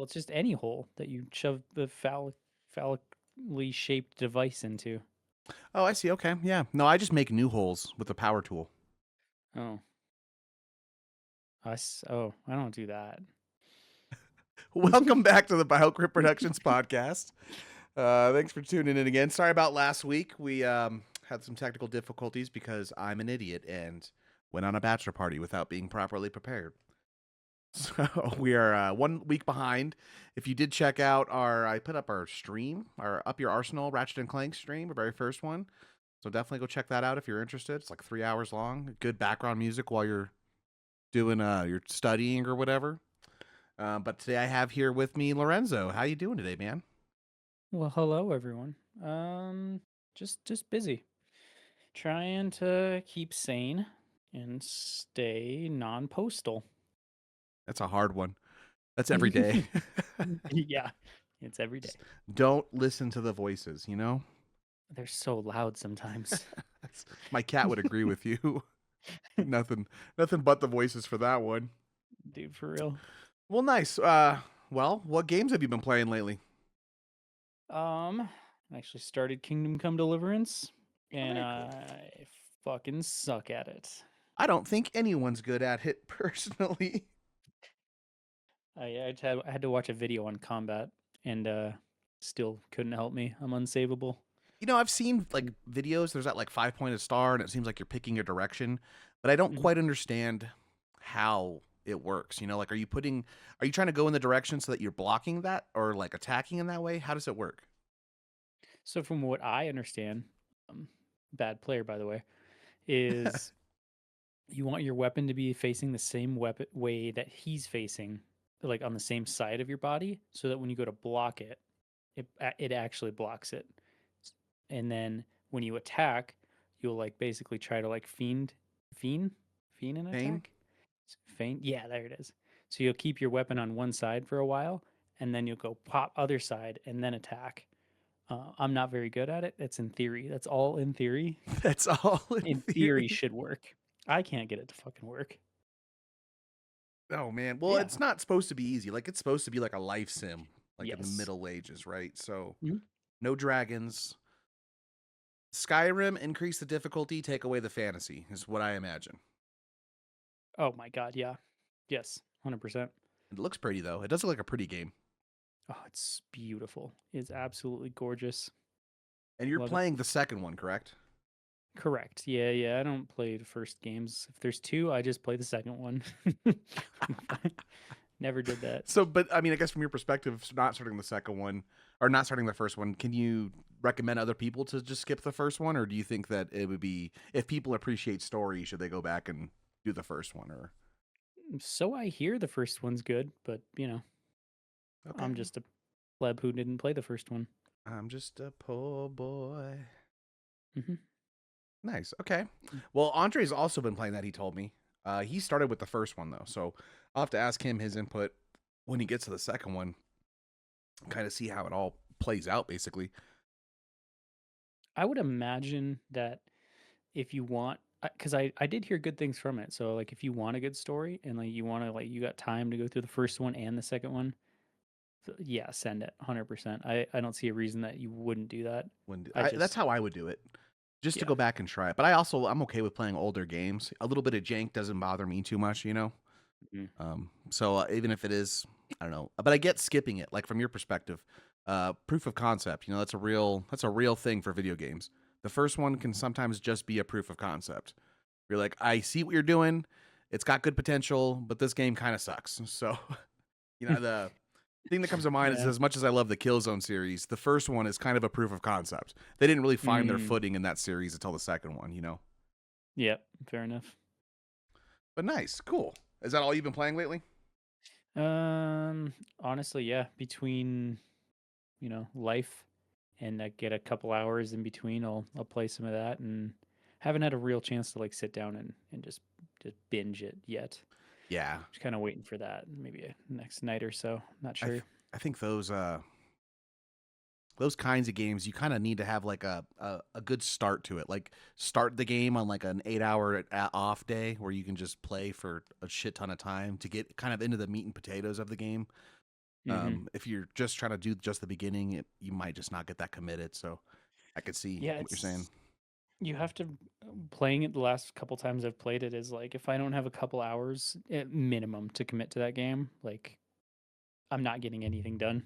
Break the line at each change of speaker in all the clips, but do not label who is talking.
Well, it's just any hole that you shove the phallically shaped device into.
Oh, I see. Okay. Yeah. No, I just make new holes with the power tool.
Oh, oh, I don't do that.
Welcome back to the BioCrypt Productions podcast. Thanks for tuning in again. Sorry about last week. We had some technical difficulties because I'm an idiot and went on a bachelor party without being properly prepared. So we are 1 week behind. If you did check out I put up our stream, our Up Your Arsenal Ratchet and Clank stream, our very first one. So definitely go check that out if you're interested. It's like 3 hours long. Good background music while you're doing your studying or whatever. But today I have here with me Lorenzo. How you doing today, man?
Well, hello everyone. Just busy, trying to keep sane and stay non-postal.
That's a hard one. That's every day.
Yeah, it's every day.
Don't listen to the voices, you know?
They're so loud sometimes.
My cat would agree with you. nothing but the voices for that one.
Dude, for real.
Well, nice. Well, what games have you been playing lately?
I actually started Kingdom Come Deliverance,
Oh,
and
very cool.
I fucking suck at it.
I don't think anyone's good at it personally.
I had to watch a video on combat, and still couldn't help me. I'm unsavable.
You know, I've seen like videos. There's that like 5 pointed star, and it seems like you're picking a direction, but I don't
Mhm.
quite understand how it works. You know, like are you trying to go in the direction so that you're blocking that or like attacking in that way? How does it work?
So from what I understand, um, bad player by the way, is you want your weapon to be facing the same weapon way that he's facing, like on the same side of your body, so that when you go to block it, it actually blocks it. And then when you attack, you'll like basically try to like fiend, fiend an
Pain?
attack. Feint, yeah, there it is. So you'll keep your weapon on one side for a while, and then you'll go pop other side and then attack. I'm not very good at it. That's in theory. That's all in theory.
That's all in
In theory,
theory.
should work. I can't get it to fucking work.
Oh man.
But
Well,
yeah.
it's not supposed to be easy. Like it's supposed to be like a life sim, like in the
Yes.
Middle Ages, right? So
Mhm.
no dragons. Skyrim increase the difficulty, take away the fantasy, is what I imagine.
Oh my god. Yeah. Yes. 100%.
It looks pretty though. It does look like a pretty game.
Oh, it's beautiful. It's absolutely gorgeous.
And you're
Love it.
playing the second one, correct?
Correct. Yeah, yeah. I don't play the first games. If there's two, I just play the second one. Never did that.
So, but I mean, I guess from your perspective, not starting the second one or not starting the first one, can you recommend other people to just skip the first one, or do you think that it would be if people appreciate story, should they go back and do the first one? Or
So I hear the first one's good, but I'm
okay,
just a pleb who didn't play the first one.
I'm just a poor boy.
Hmm.
Nice. Okay. Well, Andre's also been playing that. He told me. He started with the first one though, so I'll have to ask him his input when he gets to the second one. Kind of see how it all plays out, basically.
I would imagine that if you want, because I did hear good things from it. So like if you want a good story and like you want to like you got time to go through the first one and the second one, yeah, send it 100%. I don't see a reason that you wouldn't do that. I
That's
just
how I would do it, just to
yeah.
go back and try it. But I'm okay with playing older games. A little bit of jank doesn't bother me too much, you know.
Mhm.
So even if it is, I don't know, but I get skipping it. Like from your perspective, proof of concept. You know, that's a real thing for video games. The first one can sometimes just be a proof of concept. You're like, I see what you're doing. It's got good potential, but this game kind of sucks. So, the thing that comes to mind is
Yeah.
as much as I love the Killzone series, the first one is kind of a proof of concept. They didn't really find their
Mm,
footing in that series until the second one, you know?
yeah, fair enough.
But nice, cool. Is that all you've been playing lately?
Honestly, yeah, between, life and I get a couple hours in between, I'll play some of that and haven't had a real chance to like sit down and just binge it yet.
Yeah.
Just kind of waiting for that, maybe next night or so. Not
I, th-
sure.
I think those kinds of games you kind of need to have like a good start to it, like start the game on like an 8 hour off day where you can just play for a shit ton of time to get kind of into the meat and potatoes of the game.
Hmm.
If you're just trying to do just the beginning, you might just not get that committed. So I could see
Yeah,
what you're saying.
it's you have to playing it the last couple times I've played it is like if I don't have a couple hours at minimum to commit to that game, like I'm not getting anything done.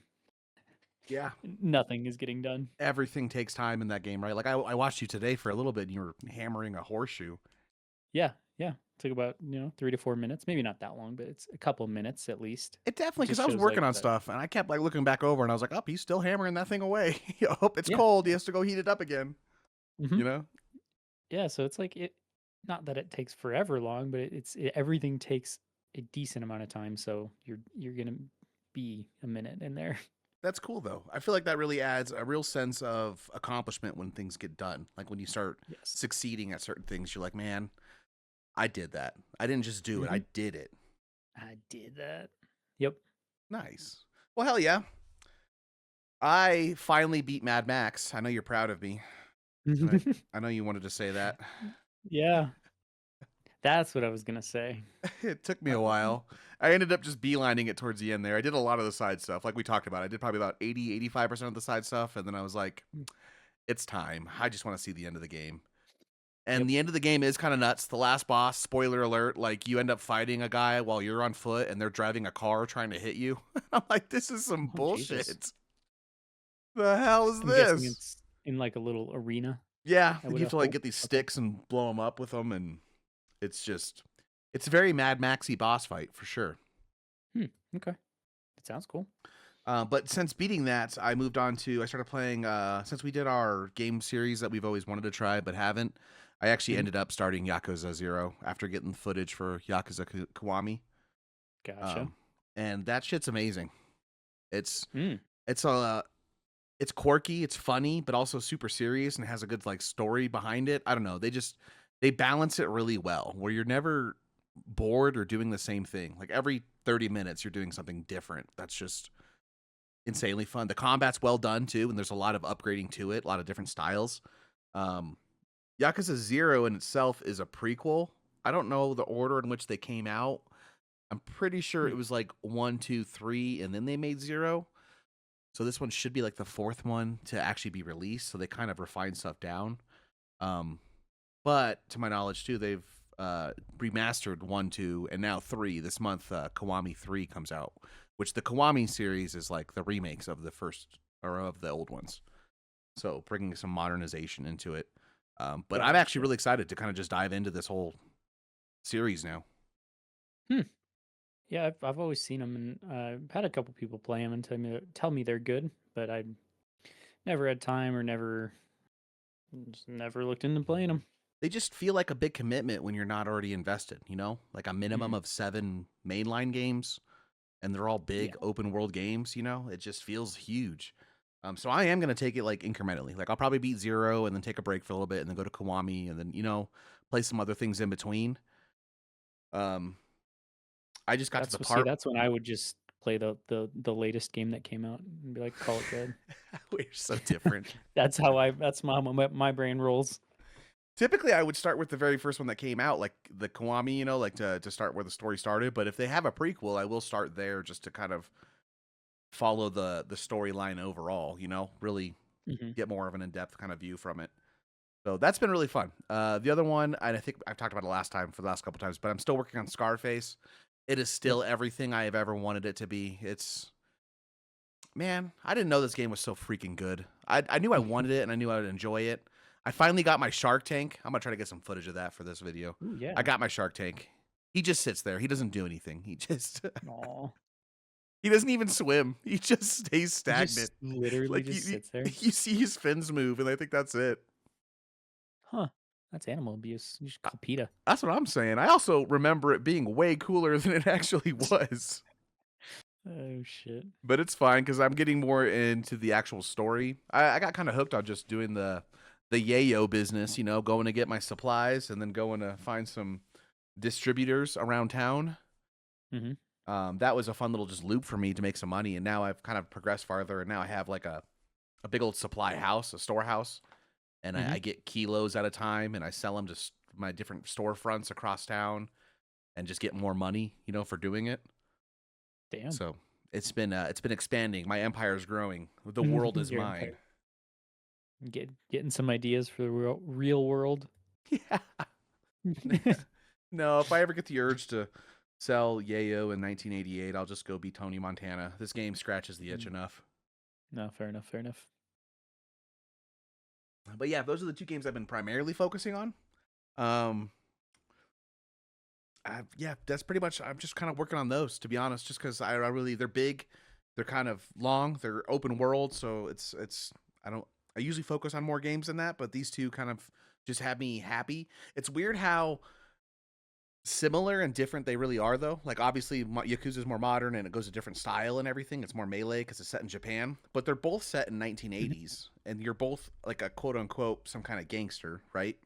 Yeah.
Nothing is getting done.
Everything takes time in that game, right? Like I watched you today for a little bit and you were hammering a horseshoe.
Yeah, yeah. Took about 3 to 4 minutes, maybe not that long, but it's a couple minutes at least.
It
It
definitely, because
just
I was
shows like
working on
that.
stuff and I kept like looking back over and I was like, oh, he's still hammering that thing away. Oh, it's
Yeah,
cold. He has to go heat it up again.
hmm
You know?
yeah. So it's like it, not that it takes forever long, but everything takes a decent amount of time. So you're gonna be a minute in there.
That's cool though. I feel like that really adds a real sense of accomplishment when things get done. Like when you start
Yes.
succeeding at certain things, you're like, man, I did that. I didn't just do it.
Hmm.
I did it.
I did that. Yep.
Nice. Well, hell yeah. I finally beat Mad Max. I know you're proud of me. And I know you wanted to say that.
Yeah, that's what I was gonna say.
It took me a
Um,
while. I ended up just beelining it towards the end there. I did a lot of the side stuff, like we talked about. I did probably about 85% of the side stuff. And then I was like, it's time. I just want to see the end of the game. And
yep.
the end of the game is kind of nuts. The last boss, spoiler alert, like you end up fighting a guy while you're on foot and they're driving a car trying to hit you. I'm like, this is some
Oh Jesus.
bullshit. The hell is
I'm guessing
this?
it's in like a little arena.
Yeah,
I
and
would
you have to like
hope.
get these
Okay.
sticks and blow them up with them, and it's just, it's a very Mad Maxy boss fight for sure.
Hmm. Okay. It sounds cool.
But since beating that, I moved on to I started playing. Since we did our game series that we've always wanted to try but haven't, I actually
Mhm.
ended up starting Yakuza Zero after getting footage for Yakuza Kiwami.
Gotcha.
Um, and that shit's amazing. It's
Mm.
it's it's quirky, it's funny, but also super serious and has a good like story behind it. I don't know. They balance it really well where you're never bored or doing the same thing. Like every 30 minutes you're doing something different. That's just insanely fun. The combat's well done too, and there's a lot of upgrading to it, a lot of different styles. Um Yakuza 0 in itself is a prequel. I don't know the order in which they came out. I'm pretty sure
Hmm.
it was like 1, 2, 3, and then they made 0. So this one should be like the fourth one to actually be released. So they kind of refined stuff down. Um, but to my knowledge, too, they've remastered 1, 2, and now 3. This month, Kiwami 3 comes out, which the Kiwami series is like the remakes of the first or of the old ones. So bringing some modernization into it. But I'm actually
Gotcha.
really excited to kind of just dive into this whole series now.
Hmm. Yeah, I've always seen them, and I've had a couple people play them and tell me they're good, but I never had time or never looked into playing them.
They just feel like a big commitment when you're not already invested, you know? Like a minimum
Mm.
of 7 mainline games and they're all
Yeah.
big open world games, you know? It just feels huge. So I am going to take it like incrementally. Like I'll probably beat 0 and then take a break for a little bit and then go to Kiwami and then, play some other things in between. Um I just got to the
See,
part.
that's when I would just play the latest game that came out and be like, call it good.
We're so different.
That's my brain rolls.
Typically, I would start with the very first one that came out, like the Kiwami, like to start where the story started. But if they have a prequel, I will start there just to kind of follow the storyline overall. Really
Hmm.
get more of an in depth kind of view from it. So that's been really fun. The other one, and I think I've talked about it last time for the last couple times, but I'm still working on Scarface. It is
Yep.
still everything I have ever wanted it to be. It's Man, I didn't know this game was so freaking good. I knew I wanted it and I knew I would enjoy it. I finally got my Shark Tank. I'm gonna try to get some footage of that for this video.
Ooh,
I
yeah.
got my Shark Tank. He just sits there. He doesn't do anything. He just
Aw.
he doesn't even swim. He just stays
He
stagnant.
just literally
Like
just sits there.
you see his fins move, and I think that's it.
Huh. That's animal abuse. You should call PETA.
That's what I'm saying. I also remember it being way cooler than it actually was.
Oh shit.
But it's fine because I'm getting more into the actual story. I got kind of hooked on just doing the yayo business, going to get my supplies and then going to find some distributors around town.
Hmm.
That was a fun little just loop for me to make some money. And now I've kind of progressed farther, and now I have like a big old supply house, a storehouse, and
Hmm.
I get kilos at a time, and I sell them to my different storefronts across town, and just get more money, for doing it.
Damn.
So it's been expanding. My empire is growing. The world is
Your
mine.
empire. Getting some ideas for the real world.
Yeah. No, if I ever get the urge to sell Yayo in 1988, I'll just go be Tony Montana. This game scratches the itch
Mm,
enough.
no, fair enough. Fair enough.
But yeah, those are the two games I've been primarily focusing on. Um, yeah, that's pretty much. I'm just kind of working on those, to be honest, just because I really they're big, they're kind of long, they're open world, so it's I don't I usually focus on more games than that, but these two kind of just have me happy. It's weird how similar and different they really are, though. Like obviously, Yakuza is more modern and it goes a different style and everything. It's more melee because it's set in Japan, but they're both set in
Mhm.
1980s, and you're both like a quote unquote some kind of gangster, right?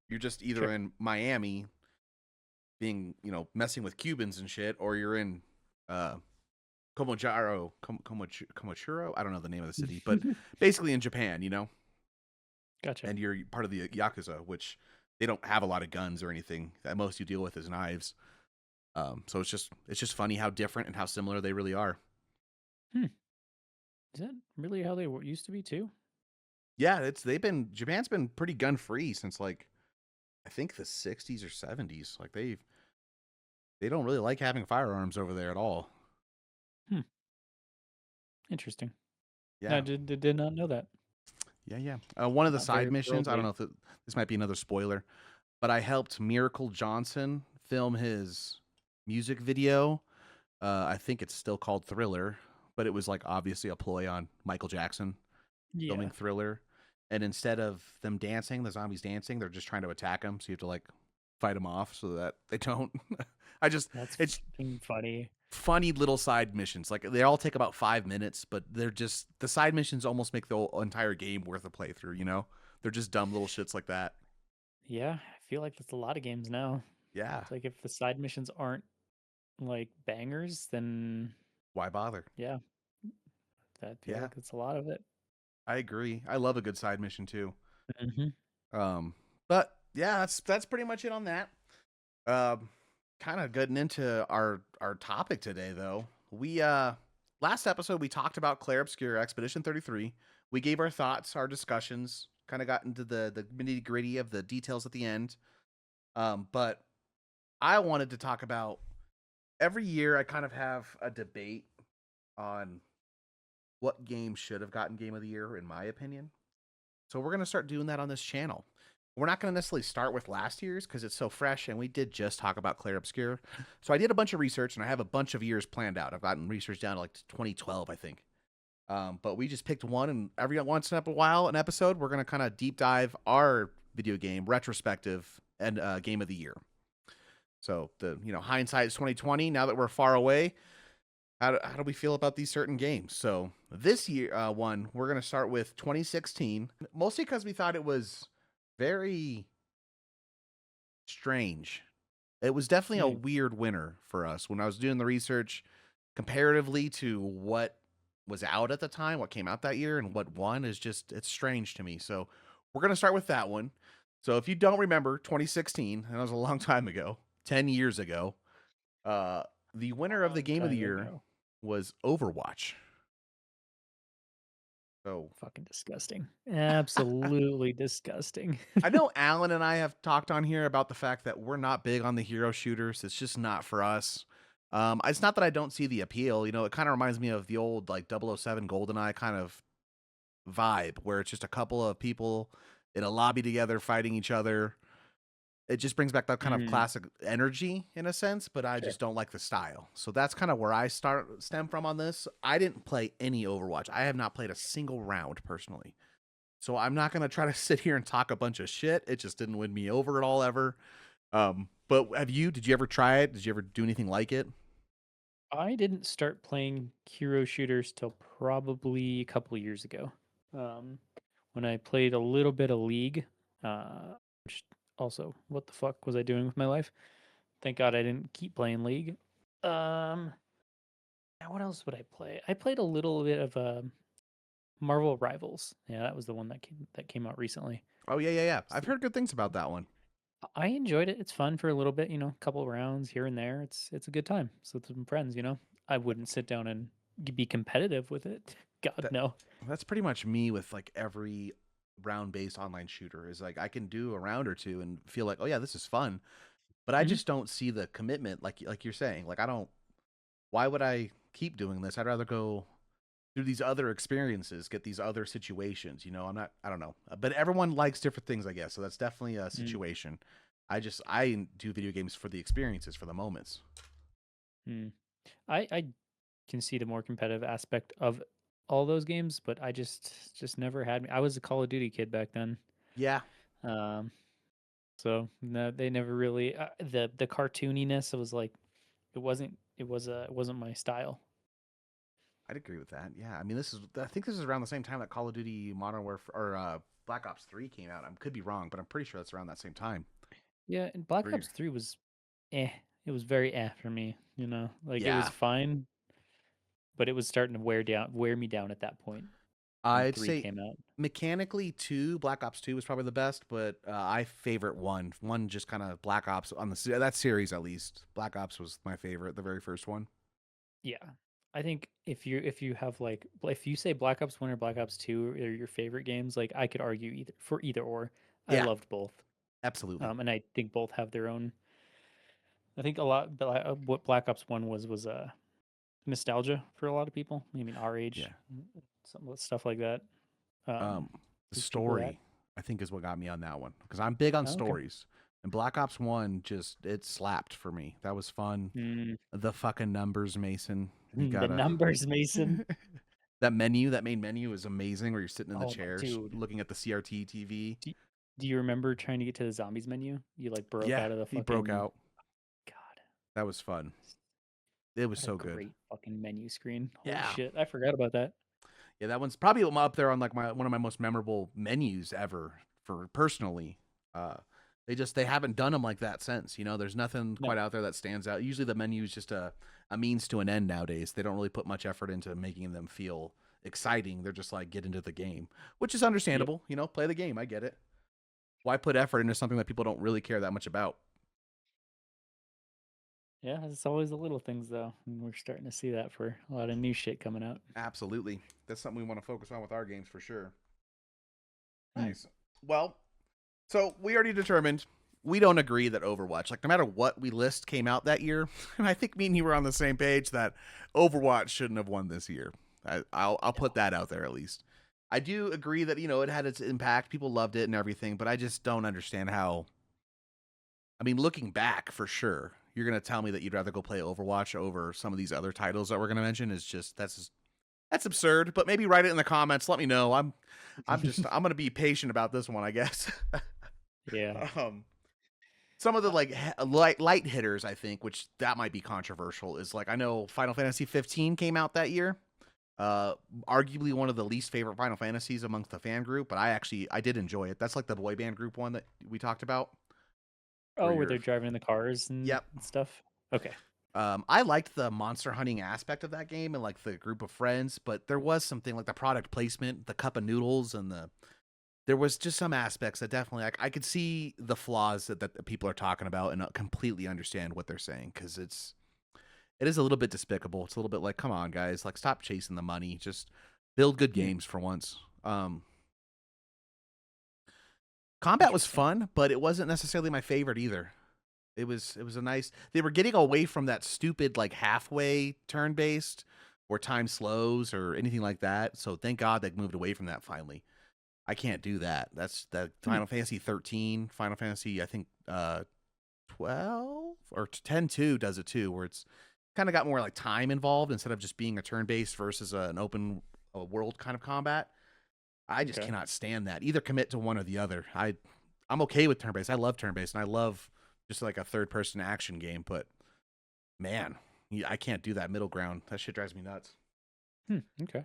You're just either
Sure.
in Miami being messing with Cubans and shit, or you're in uh Komachuro. I don't know the name of the city, but basically in Japan,
Gotcha.
and you're part of the Yakuza, which they don't have a lot of guns or anything. That most you deal with is knives. So it's just funny how different and how similar they really are.
Hmm. Is that really how they used to be too?
Yeah, Japan's been pretty gun free since like I think the 60s or 70s. Like they don't really like having firearms over there at all.
Hmm. Interesting. No, I
Yeah.
did not know that.
Yeah, yeah. One of the
Not
side
very
missions, I don't
worldly.
know if this might be another spoiler, but I helped Miracle Johnson film his music video. I think it's still called Thriller, but it was like obviously a ploy on Michael Jackson filming
Yeah,
Thriller. And instead of them dancing, the zombies dancing, they're just trying to attack him. So you have to like fight them off so that they don't. I just,
that's
it's
fucking funny.
funny little side missions. Like they all take about 5 minutes, but they're just the side missions almost make the whole entire game worth a playthrough. They're just dumb little shits like that.
Yeah, I feel like that's a lot of games now.
Yeah,
It's like if the side missions aren't like bangers, then
why bother?
yeah, I feel
Yeah,
like that's a lot of it.
I agree. I love a good side mission too.
Hmm.
Um, but yeah, that's pretty much it on that. Um, kind of getting into our topic today though. We last episode we talked about Claire Obscure Expedition 33. We gave our thoughts, our discussions, kind of got into the nitty gritty of the details at the end. But I wanted to talk about every year I kind of have a debate on what game should have gotten Game of the Year, in my opinion. So we're going to start doing that on this channel. We're not going to necessarily start with last year's because it's so fresh, and we did just talk about Claire Obscure. So I did a bunch of research, and I have a bunch of years planned out. I've gotten research down to like 2012, I think. But we just picked one, and every once in a while, an episode, we're going to kind of deep dive our video game retrospective and game of the year. So the hindsight is 2020. Now that we're far away, how do we feel about these certain games? So this year, we're gonna start with 2016, mostly because we thought it was very strange. It was definitely a
Mm,
weird winner for us when I was doing the research comparatively to what was out at the time, what came out that year, and what won is just it's strange to me. So we're gonna start with that one. So if you don't remember 2016, and that was a long time ago, 10 years ago, uh, the winner of the
long
game of the
time
year
ago.
was Overwatch. So
Fucking disgusting. Absolutely disgusting.
I know Alan and I have talked on here about the fact that we're not big on the hero shooters. It's just not for us. It's not that I don't see the appeal. It kind of reminds me of the old like 007 GoldenEye kind of vibe where it's just a couple of people in a lobby together fighting each other. It just brings back that kind of
Mm,
classic energy in a sense, but I
sure.
just don't like the style. So that's kind of where I stem from on this. I didn't play any Overwatch. I have not played a single round personally. So I'm not gonna try to sit here and talk a bunch of shit. It just didn't win me over at all ever. But have you? Did you ever try it? Did you ever do anything like it?
I didn't start playing hero shooters till probably a couple of years ago. Um, when I played a little bit of League, which also, what the fuck was I doing with my life? Thank God I didn't keep playing League. Um, what else would I play? I played a little bit of Marvel Rivals. Yeah, that was the one that came out recently.
Oh yeah, yeah, yeah. I've
So
heard good things about that one.
I enjoyed it. It's fun for a little bit, a couple rounds here and there. It's a good time. So with some friends. I wouldn't sit down and be competitive with it. God
That
no.
that's pretty much me with like every round-based online shooter. Is like I can do a round or two and feel like, oh yeah, this is fun, but I
Mhm.
just don't see the commitment, like you're saying. Like I don't. Why would I keep doing this? I'd rather go through these other experiences, get these other situations. You know, I'm not. I don't know, but everyone likes different things, I guess. So that's definitely a
Mm,
situation. I do video games for the experiences, for the moments.
mm. I can see the more competitive aspect of all those games, but I just never had me. I was a Call of Duty kid back then.
Yeah,
Um, so no, they never really the cartooniness. It was like it wasn't my style.
I'd agree with that. Yeah, I mean, this is. I think this is around the same time that Call of Duty Modern Warfare or Black Ops 3 came out. I could be wrong, but I'm pretty sure that's around that same time.
Yeah, and Black
Three.
Ops 3 was eh. It was very for me, you know. Like it was
Yeah,
fine, but it was starting to wear me down at that point when
I'd
3
say
came out.
mechanically two. Black Ops 2 was probably the best, but I favorite one. One just kind of Black Ops on that series at least. Black Ops was my favorite, the very first one.
Yeah. I think if you have like if you say Black Ops 1 or Black Ops 2 are your favorite games, like I could argue either or. I
Yeah,
loved both.
absolutely.
And I think both have their own. I think a lot what Black Ops 1 was nostalgia for a lot of people. I mean our age,
Yeah.
some stuff like that. Um
The
Gives people that.
story I think is what got me on that one because I'm big on
Oh, okay.
stories. And Black Ops 1 just it slapped for me. That was fun.
Mm,
The fucking numbers, Mason. You
the
gotta
numbers, Mason.
that main menu is amazing where you're sitting in the
Oh my
chair
dude.
looking at the CRT TV.
Do, do you remember trying to get to the zombies menu? You like broke
Yeah,
out of the
he broke
fucking
out.
God.
That was fun. It was
What a
so good.
great fucking menu screen. Holy
Yeah.
shit. I forgot about that.
Yeah, that one's probably up there on like my one of my most memorable menus ever for personally. Uh they haven't done them like that since. You know, there's nothing quite
No.
out there that stands out. Usually the menu is just a means to an end nowadays. They don't really put much effort into making them feel exciting. They're just like get into the game, which is
Yep.
understandable. You know, play the game. I get it. Why put effort into something that people don't really care that much about?
Yeah, it's always the little things though. And we're starting to see that for a lot of new shit coming out.
Absolutely. That's something we want to focus on with our games for sure.
Hmm.
Nice. Well, so we already determined we don't agree that Overwatch, like no matter what we list came out that year, and I think me and you were on the same page that Overwatch shouldn't have won this year. I'll
No.
put that out there at least. I do agree that it had its impact, people loved it and everything, but I just don't understand how. I mean, looking back for sure, you're gonna tell me that you'd rather go play Overwatch over some of these other titles that we're gonna mention is just that's absurd. But maybe write it in the comments. Let me know. I'm gonna be patient about this one, I guess.
Yeah.
um, some of the
Uh,
like light hitters, I think, which that might be controversial, is like I know Final Fantasy 15 came out that year. Uh, Arguably one of the least favorite Final Fantasies amongst the fan group, but I did enjoy it. That's like the boy band group one that we talked about, where
oh, where
you're
they're driving in the cars and
yep.
stuff. Okay.
I liked the monster hunting aspect of that game and like the group of friends, but there was something like the product placement, the cup of noodles, and there was just some aspects that definitely I could see the flaws that people are talking about and completely understand what they're saying because it is a little bit despicable. It's a little bit like, come on, guys, like stop chasing the money, just build good
Hmm.
games for once. Combat was
Interesting.
fun, but it wasn't necessarily my favorite either. It was a nice. They were getting away from that stupid like halfway turn based or time slows or anything like that. So thank God they moved away from that finally. I can't do that. That's the
Hmm.
Final Fantasy 13, Final Fantasy I think 12 or 10-2 does it too, where it's kind of got more like time involved instead of just being a turn based versus an open world kind of combat. I just
Okay.
cannot stand that. Either commit to one or the other. I'm okay with turn based. I love turn based, and I love just like a third person action game. But man, I can't do that middle ground. That shit drives me nuts.
Hmm. Okay.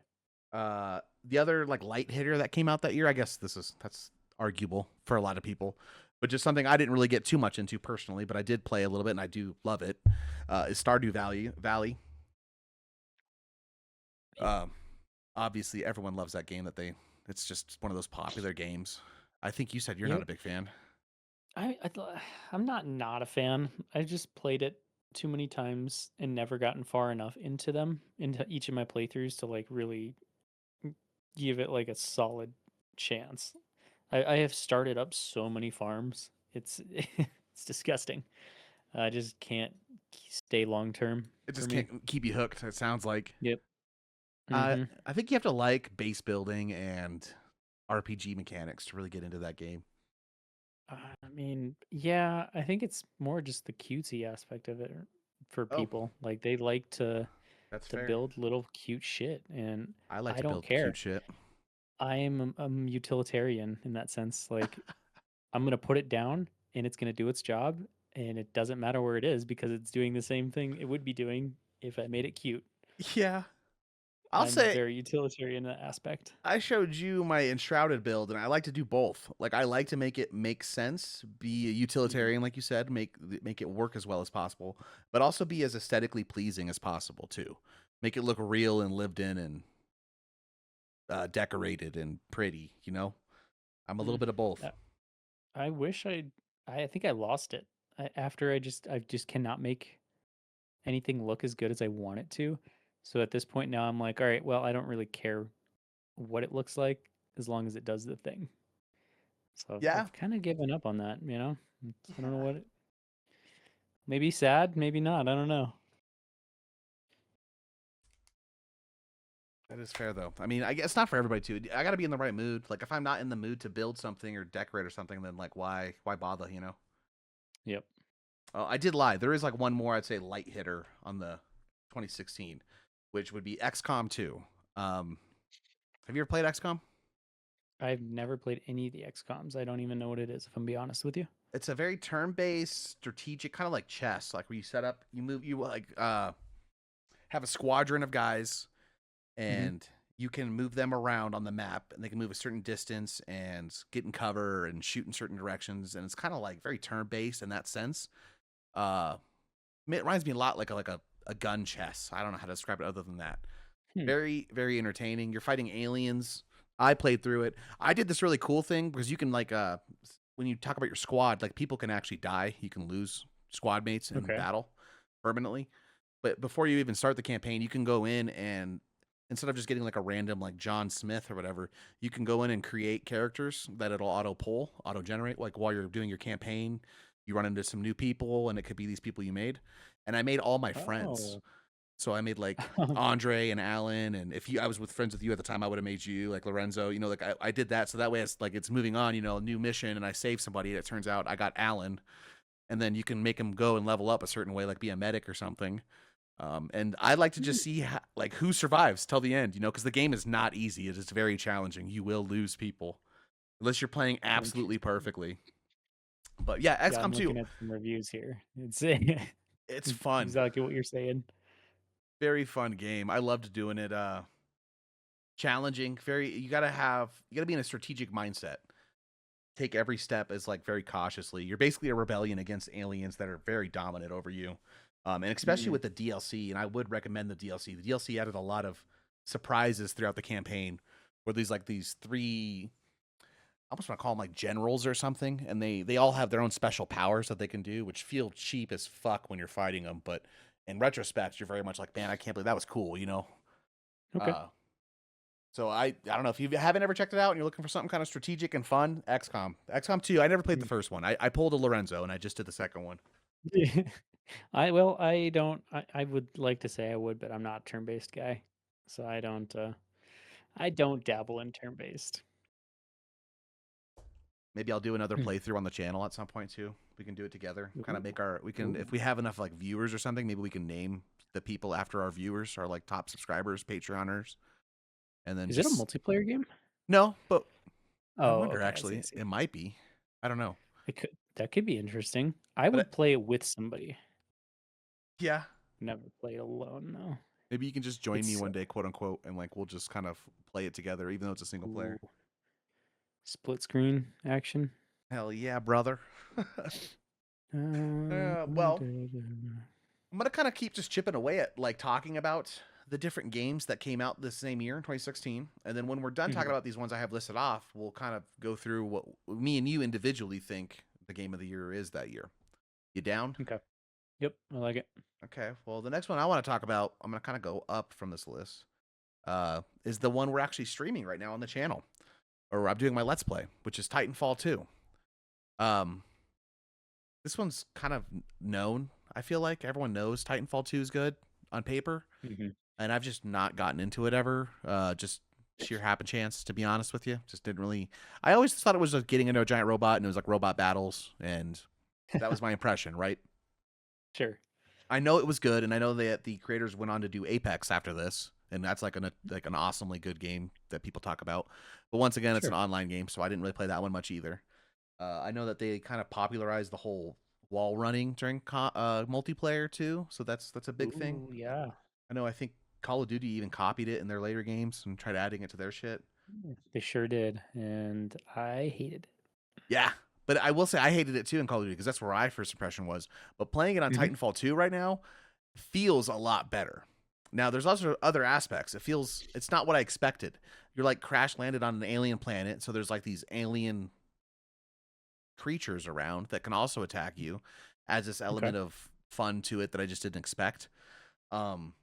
The other like light hitter that came out that year, I guess that's arguable for a lot of people, but just something I didn't really get too much into personally, but I did play a little bit and I do love it. Is Stardew Valley.
Yeah.
Um, Obviously everyone loves that game. It's just one of those popular games. I think you said you're not
Yep.
a big fan.
I'm not a fan. I just played it too many times and never gotten far enough into them, into each of my playthroughs to like really give it like a solid chance. I have started up so many farms. It's it's disgusting. I just can't stay long term
It
for
just
me.
can't keep you hooked. It sounds like.
Yep. Mm-hmm.
I think you have to like base building and RPG mechanics to really get into that game.
I mean, yeah, I think it's more just the cutesy aspect of it for
Oh,
people. Like they like
that's
to
fair.
build little cute shit, and
I like
I
to
don't
build cute
care.
shit.
I am a utilitarian in that sense. Like I'm gonna put it down, and it's gonna do its job, and it doesn't matter where it is because it's doing the same thing it would be doing if I made it cute.
Yeah. I'll
I'm
say
very utilitarian in that aspect.
I showed you my enshrouded build, and I like to do both. Like I like to make it make sense, be a
Mhm.
utilitarian, like you said, make it work as well as possible, but also be as aesthetically pleasing as possible too. Make it look real and lived in and decorated and pretty. You know, I'm a little
Mm.
bit of both.
Uh, I wish I think I lost it after I just cannot make anything look as good as I want it to. So at this point now, I'm like, all right, well, I don't really care what it looks like as long as it does the thing. So
Yeah,
I've kind of given up on that, you know? I don't know
yeah,
maybe sad, maybe not. I don't know.
that is fair though. I mean, I guess it's not for everybody too. I got to be in the right mood. Like if I'm not in the mood to build something or decorate or something, then like why bother? You know.
Yep.
Oh, I did lie. There is like one more I'd say light hitter on the 2016, which would be XCOM 2. Um, have you ever played XCOM?
I've never played any of the XComs. I don't even know what it is, if I'm being honest with you.
It's a very turn-based, strategic, kind of like chess. Like where you set up, you move, you like have a squadron of guys,
Hmm.
and you can move them around on the map, and they can move a certain distance and get in cover and shoot in certain directions. And it's kind of like very turn-based in that sense. Uh, it reminds me a lot like a gun chess. I don't know how to describe it other than that.
Hmm.
Very, very entertaining. You're fighting aliens. I played through it. I did this really cool thing because you can like when you talk about your squad, like people can actually die. You can lose squad mates in
Okay.
battle permanently. But before you even start the campaign, you can go in and instead of just getting like a random like John Smith or whatever, you can go in and create characters that it'll auto pull, auto generate. Like while you're doing your campaign, you run into some new people, and it could be these people you made. And I made all my friends,
Oh.
so I made like Andre and Alan, and if I was with friends with you at the time, I would have made you like Lorenzo. You know, like I did that, so that way it's like it's moving on. You know, a new mission, and I save somebody. And it turns out I got Alan, and then you can make him go and level up a certain way, like be a medic or something. And I like to
Hmm.
just see like who survives till the end. You know, because the game is not easy. It is very challenging. You will lose people unless you're playing absolutely
Interesting.
perfectly. But yeah,
Yeah, I'm
XCOM 2,
looking at some reviews here. It's
it's fun.
exactly what you're saying.
Very fun game. I loved doing it. Challenging. Very. You gotta be in a strategic mindset. Take every step as like very cautiously. You're basically a rebellion against aliens that are very dominant over you, and especially
Mm.
with the DLC. And I would recommend the DLC. The DLC added a lot of surprises throughout the campaign, where these three, I almost want to call them like generals or something, and they all have their own special powers that they can do, which feel cheap as fuck when you're fighting them, but in retrospect, you're very much like, man, I can't believe that was cool, you know.
Okay.
Uh, so I don't know if you haven't ever checked it out and you're looking for something kind of strategic and fun. XCOM 2. I never played the
Mm.
first one. I pulled a Lorenzo and I just did the second one.
I don't I would like to say I would, but I'm not a turn-based guy. So I don't dabble in turn-based.
Maybe I'll do another
Hmm.
playthrough on the channel at some point too. We can do it together. Kind of
Ooh.
make our we can if
Ooh.
we have enough like viewers or something. Maybe we can name the people after our viewers, our like top subscribers, Patreoners, and then
Is it a
just
multiplayer game?
no. But I
Oh,
wonder
okay, I see, I
actually,
see.
it might be. I don't know,
That could be interesting. I
but
would play it with somebody.
yeah,
Never play it alone though.
maybe you can just join me
It's
one day, quote unquote, and like we'll just kind of play it together, even though it's a single
ooh,
player.
split screen action.
Hell yeah, brother. Well,
Da-da-da.
I'm gonna kind of keep just chipping away at like talking about the different games that came out this same year in 2016, and then when we're done talking
Mhm.
about these ones I have listed off, we'll kind of go through what me and you individually think the game of the year is that year. You down?
Okay. Yep, I like it.
Okay, well, the next one I want to talk about, I'm gonna kind of go up from this list. Is the one we're actually streaming right now on the channel, or I'm doing my Let's Play, which is Titanfall 2. Um, this one's kind of known. I feel like everyone knows Titanfall 2 is good on paper,
Hmm.
and I've just not gotten into it ever. Just sheer happen chance, to be honest with you. Just didn't really. I always thought it was just getting into a giant robot, and it was like robot battles, and that was my impression, right?
Sure,
I know it was good, and I know that the creators went on to do Apex after this, and that's like an awesomely good game that people talk about. But once again, it's an
sure.
online game, so I didn't really play that one much either. I know that they kind of popularized the whole wall running during multiplayer too, so that's a big thing.
Ooh, yeah.
I know. I think Call of Duty even copied it in their later games and tried adding it to their shit.
They sure did, and I hated
Yeah, but I will say I hated it too in Call of Duty because that's where my first impression was. But playing it on
it. Hmm.
Titanfall 2 right now feels a lot better. Now, there's also other aspects. It's not what I expected. You're like crash landed on an alien planet, so there's like these alien creatures around that can also attack you, adds this
Okay.
element of fun to it that I just didn't expect. Um,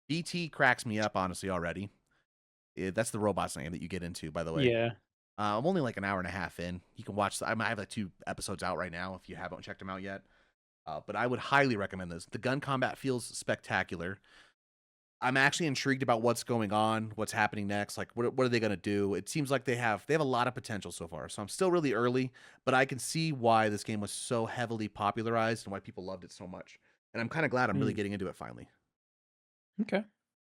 BT cracks me up honestly already. That's the robot's name that you get into, by the way.
Yeah.
I'm only like an hour and a half in. You can watch. I have like 2 episodes out right now if you haven't checked them out yet. But I would highly recommend this. The gun combat feels spectacular. I'm actually intrigued about what's going on, what's happening next. Like, what are they going to do? It seems like they have a lot of potential so far. So I'm still really early, but I can see why this game was so heavily popularized and why people loved it so much. And I'm kind of glad I'm really
Mm,
getting into it finally.
okay.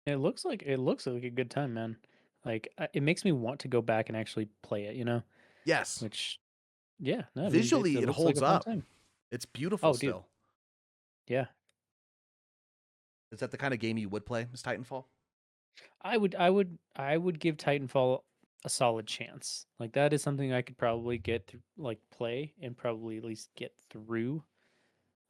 It looks like a good time, man. Like it makes me want to go back and actually play it.
Yes,
Which yeah, no, I mean
visually
it
it
looks like
holds
a fun
up.
time.
It's beautiful
Oh, dude.
still.
Yeah.
Is that the kind of game you would play, Miss Titanfall?
I would give Titanfall a solid chance. Like that is something I could probably get through, like play and probably at least get through.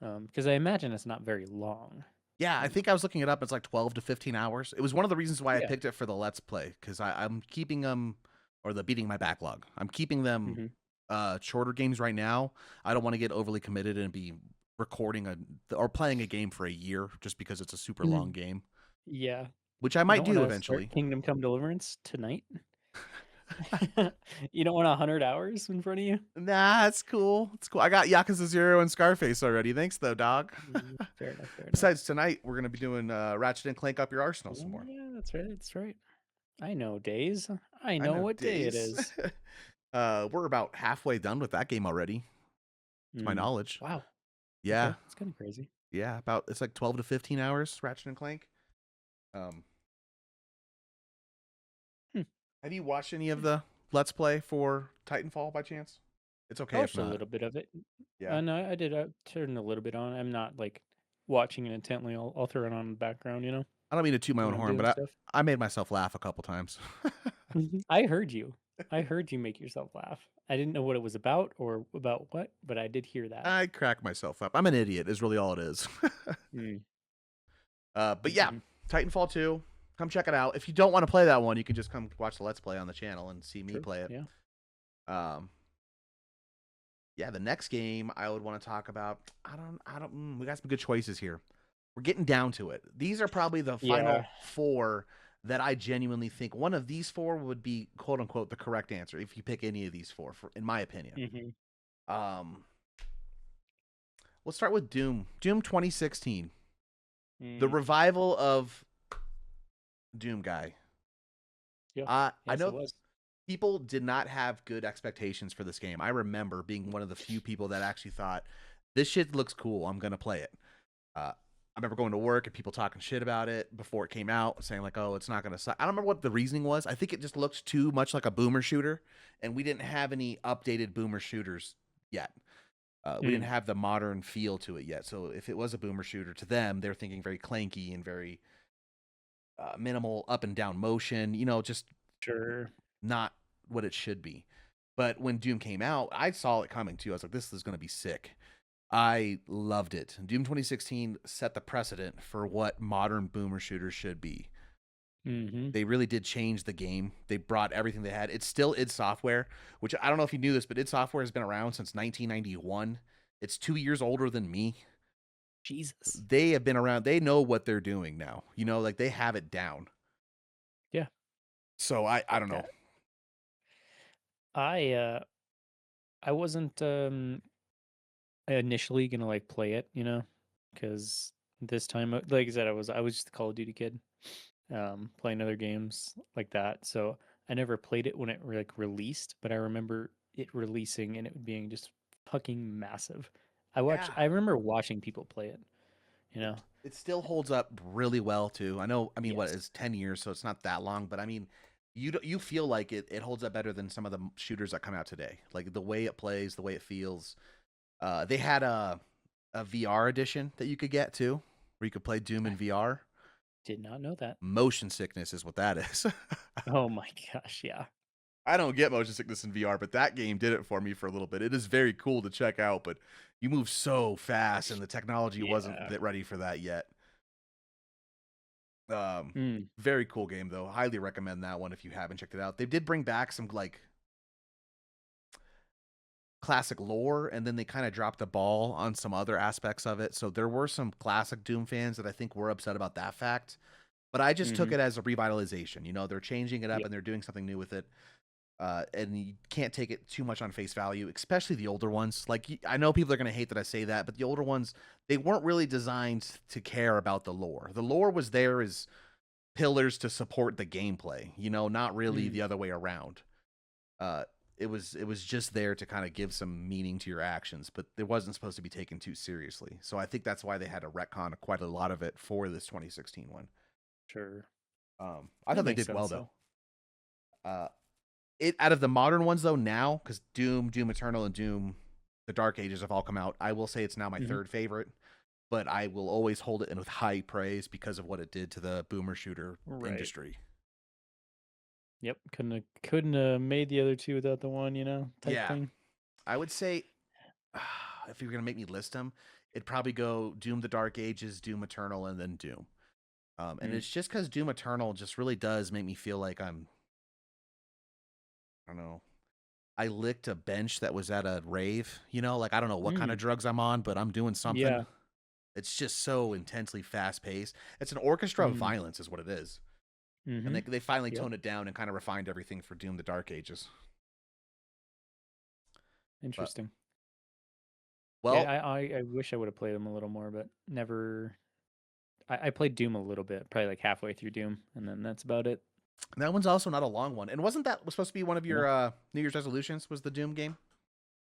Because I imagine it's not very long.
Yeah, I
Um,
think I was looking it up. It's like 12 to 15 hours. It was one of the reasons why I
yeah.
picked it for the Let's Play because I'm keeping them, or the beating my backlog. I'm keeping them
Hmm.
shorter games right now. I don't want to get overly committed and be recording or playing a game for a year just because it's a super long game,
Yeah.
which I
You
might
don't want
do
to start
eventually.
Kingdom Come Deliverance tonight? You don't want 100 hours in front of you?
Nah, it's cool. It's cool. I got Yakuza 0 and Scarface already. Thanks, though, dog.
Fair enough, fair enough.
Besides, tonight, we're going to be doing Ratchet and Clank Up Your Arsenal some
Oh,
more.
yeah, that's right, that's right. I know days. I
I
know
know,
what day it
days.
is.
We're about halfway done with that game already, to my
Mm.
knowledge.
Wow.
Yeah,
Okay, that's kind of crazy.
yeah, about it's like 12 to 15 hours, Ratchet and Clank. Um,
Hmm.
have you watched any of the Let's Play for Titanfall by chance? It's
I
okay if
watched a
not.
little bit of it.
Yeah.
No, I did. I turned a little bit on. I'm not like watching it intently. I'll throw it on in the background,
I don't mean to toot my
when
own
I'm
horn,
doing
but
stuff.
I made myself laugh a couple times.
I heard you. I heard you make yourself laugh. I didn't know what it was about or about what, but I did hear that.
I crack myself up. I'm an idiot, is really all it is.
Mm.
But yeah,
Mhm.
Titanfall 2. Come check it out. If you don't want to play that one, you can just come watch the Let's Play on the channel and see me
True.
play it.
Yeah.
Um, yeah, the next game I would want to talk about. We got some good choices here. We're getting down to it. These are probably the
Yeah.
final 4 that I genuinely think one of these 4 would be quote unquote the correct answer if you pick any of these 4, in my opinion.
Hmm.
Um, let's start with Doom. Doom 2016, the
Mm.
revival of Doom guy.
Yeah.
I
Yes, it
know
was.
people did not have good expectations for this game. I remember being one of the few people that actually thought this shit looks cool. I'm gonna play it. I remember going to work and people talking shit about it before it came out, saying like, "Oh, it's not gonna suck." I don't remember what the reasoning was. I think it just looked too much like a boomer shooter, and we didn't have any updated boomer shooters yet. We didn't
Mm.
have the modern feel to it yet. So if it was a boomer shooter to them, they're thinking very clanky and very minimal up and down motion. Just
Sure.
not what it should be. But when Doom came out, I saw it coming too. I was like, this is going to be sick. I loved it. Doom 2016 set the precedent for what modern boomer shooters should be.
Hmm.
They really did change the game. They brought everything they had. It's still id Software, which I don't know if you knew this, but id Software has been around since 1991. It's 2 years older than me.
Jesus.
They have been around. They know what they're doing now. Like they have it down.
Yeah.
So I don't
Yeah.
know.
I I wasn't initially gonna like play it, because this time, like I said, I was just a Call of Duty kid, playing other games like that. So I never played it when it like released, but I remember it releasing and it being just fucking massive.
Yeah.
I remember watching people play it, you
It
know.
it still holds up really well too. I know. I mean, what
Yes.
is 10 years, so it's not that long. But I mean, you feel like it holds up better than some of the shooters that come out today. Like the way it plays, the way it feels. They had a VR edition that you could get too, where you could play Doom
I
in VR.
did not know that.
Motion sickness is what that is.
Oh my gosh, yeah.
I don't get motion sickness in VR, but that game did it for me for a little bit. It is very cool to check out, but you move so fast, and the technology wasn't
Yeah.
ready for that yet. Um,
Mm,
Very cool game though. Highly recommend that one if you haven't checked it out. They did bring back some like classic lore, and then they kind of dropped the ball on some other aspects of it. So there were some classic Doom fans that I think were upset about that fact. But I just took
mhm.
it as a revitalization. They're changing it up
Yep.
and they're doing something new with it. And you can't take it too much on face value, especially the older ones. Like I know people are going to hate that I say that, but the older ones, they weren't really designed to care about the lore. The lore was there as pillars to support the gameplay, not really
Mm,
the other way around. Uh, it was just there to kind of give some meaning to your actions, but it wasn't supposed to be taken too seriously. So I think that's why they had to retcon quite a lot of it for this 2016 one.
sure.
I
That
thought they
makes
did well
sense
though.
though.
Uh, it out of the modern ones though now, because Doom Eternal, and Doom the Dark Ages have all come out. I will say it's now my
Mhm.
third favorite, but I will always hold it in with high praise because of what it did to the boomer shooter
Right.
industry.
Yep. Couldn't have made the other two without the one, type
Yeah,
thing.
I would say if you were gonna make me list them, it'd probably go Doom the Dark Ages, Doom Eternal, and then Doom. And
Mm.
it's just because Doom Eternal just really does make me feel like I don't know, I licked a bench that was at a rave. Like I don't know what kind of
Mm.
drugs I'm on, but I'm doing something.
Yeah.
It's just so intensely fast paced. It's an orchestra of
Mm.
violence, is what it is. And they
Mhm.
they finally
Yep.
toned it down and kind of refined everything for Doom the Dark Ages. But
Interesting. Yeah,
well,
I wish I would have played them a little more, but never. I played Doom a little bit, probably like halfway through Doom, and then that's about it.
that one's also not a long one. And wasn't that was supposed to be one of your
No.
New Year's resolutions? Was the Doom game?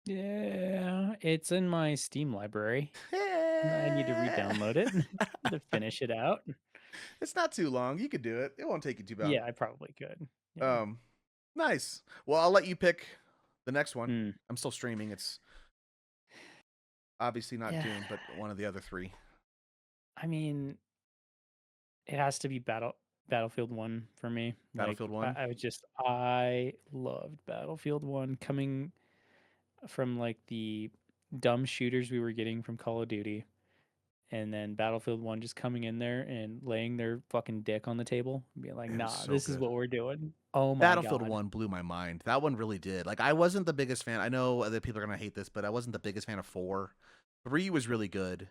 Yeah, it's in my Steam library. I need to re-download it to finish it out.
It's not too long. You could do it. It won't take you too long.
Yeah, I probably could. Yeah.
Um, nice. Well, I'll let you pick the next one.
Mm.
I'm still streaming. It's obviously not
Yeah.
Doom, but one of the other three.
I mean, it has to be Battlefield 1 for me.
Battlefield
Like
One.
I loved Battlefield 1 coming from like the dumb shooters we were getting from Call of Duty, and then Battlefield 1 just coming in there and laying their fucking dick on the table and being like,
It was
"Nah,
so
this is
good.
what we're doing." Oh my
Battlefield
god.
1 blew my mind. That one really did. Like I wasn't the biggest fan. I know that people are going to hate this, but I wasn't the biggest fan of 4. 3 was really good.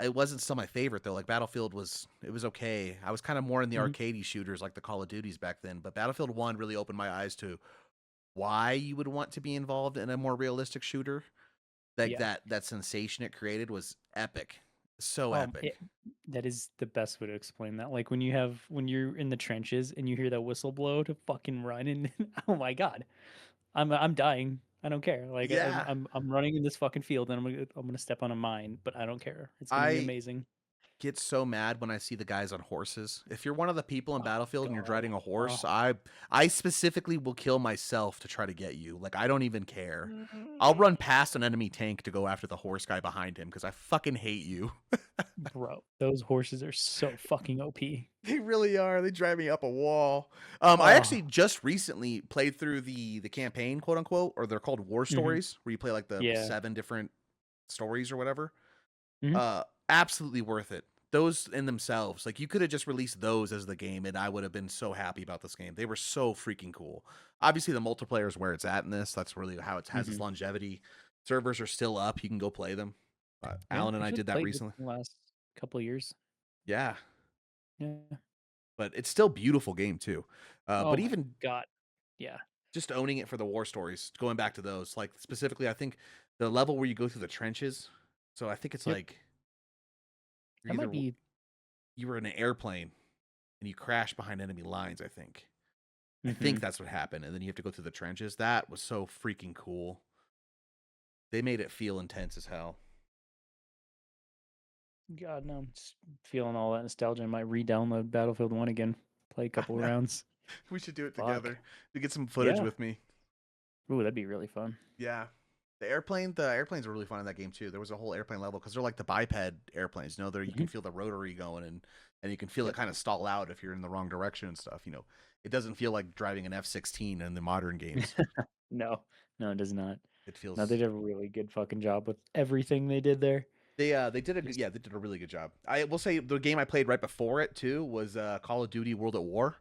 It wasn't still my favorite though. Like Battlefield was okay. I was kind of more in the
Mhm.
arcadey shooters like the Call of Duties back then, but Battlefield 1 really opened my eyes to why you would want to be involved in a more realistic shooter. Like
Yeah.
that sensation it created was epic. So
Um,
epic.
it, that is the best way to explain that. Like when you're in the trenches and you hear that whistle blow to fucking run and oh my god. I'm dying. I don't care. Like
Yeah.
I'm running in this fucking field and I'm gonna step on a mine, but I don't care. It's gonna be
I
amazing.
get so mad when I see the guys on horses. If you're one of the people in
Oh
Battlefield and you're
god.
riding a horse,
Oh.
I specifically will kill myself to try to get you. Like I don't even care. I'll
Mm.
run past an enemy tank to go after the horse guy behind him because I fucking hate you.
Bro, those horses are so fucking OP.
They really are. They drive me up a wall. I
Oh.
actually just recently played through the campaign, quote unquote, or they're called war
Mhm.
stories, where you play like the
Yeah.
7 different stories or whatever.
Mhm.
Absolutely worth it. Those in themselves, like you could have just released those as the game, and I would have been so happy about this game. They were so freaking cool. Obviously, the multiplayer is where it's at in this. That's really how it has its
Mhm.
longevity. Servers are still up. You can go play them.
Yeah,
Alan and I
actually
did that
played it
recently.
the last couple of years.
Yeah,
Yeah.
but it's still beautiful game too.
Oh
But
my
even
god. Yeah.
just owning it for the war stories, going back to those, like specifically, I think the level where you go through the trenches. So I think it's
Yep.
like you're
That might
either
be.
you were in an airplane and you crash behind enemy lines. I think
Hmm.
that's what happened, and then you have to go through the trenches. That was so freaking cool. They made it feel intense as hell.
God, no, I'm just feeling all that nostalgia. I might re-download Battlefield 1 again, play a
I
couple
know.
rounds.
We should do it
Fuck.
together. You get some footage
Yeah.
with me.
Ooh, that'd be really fun.
Yeah. The airplanes are really fun in that game too. There was a whole airplane level because they're like the biped airplanes. You know, there you
Hmm.
can feel the rotary going and you can feel it
Yep.
kind of stall out if you're in the wrong direction and stuff. You know, it doesn't feel like driving an F-16 in the modern games.
No, no, it does not.
It
No, they
feels
did a really good fucking job with everything they did there.
they did a good,
Just,
yeah, they did a really good job. I will say the game I played right before it too was Call of Duty World at War.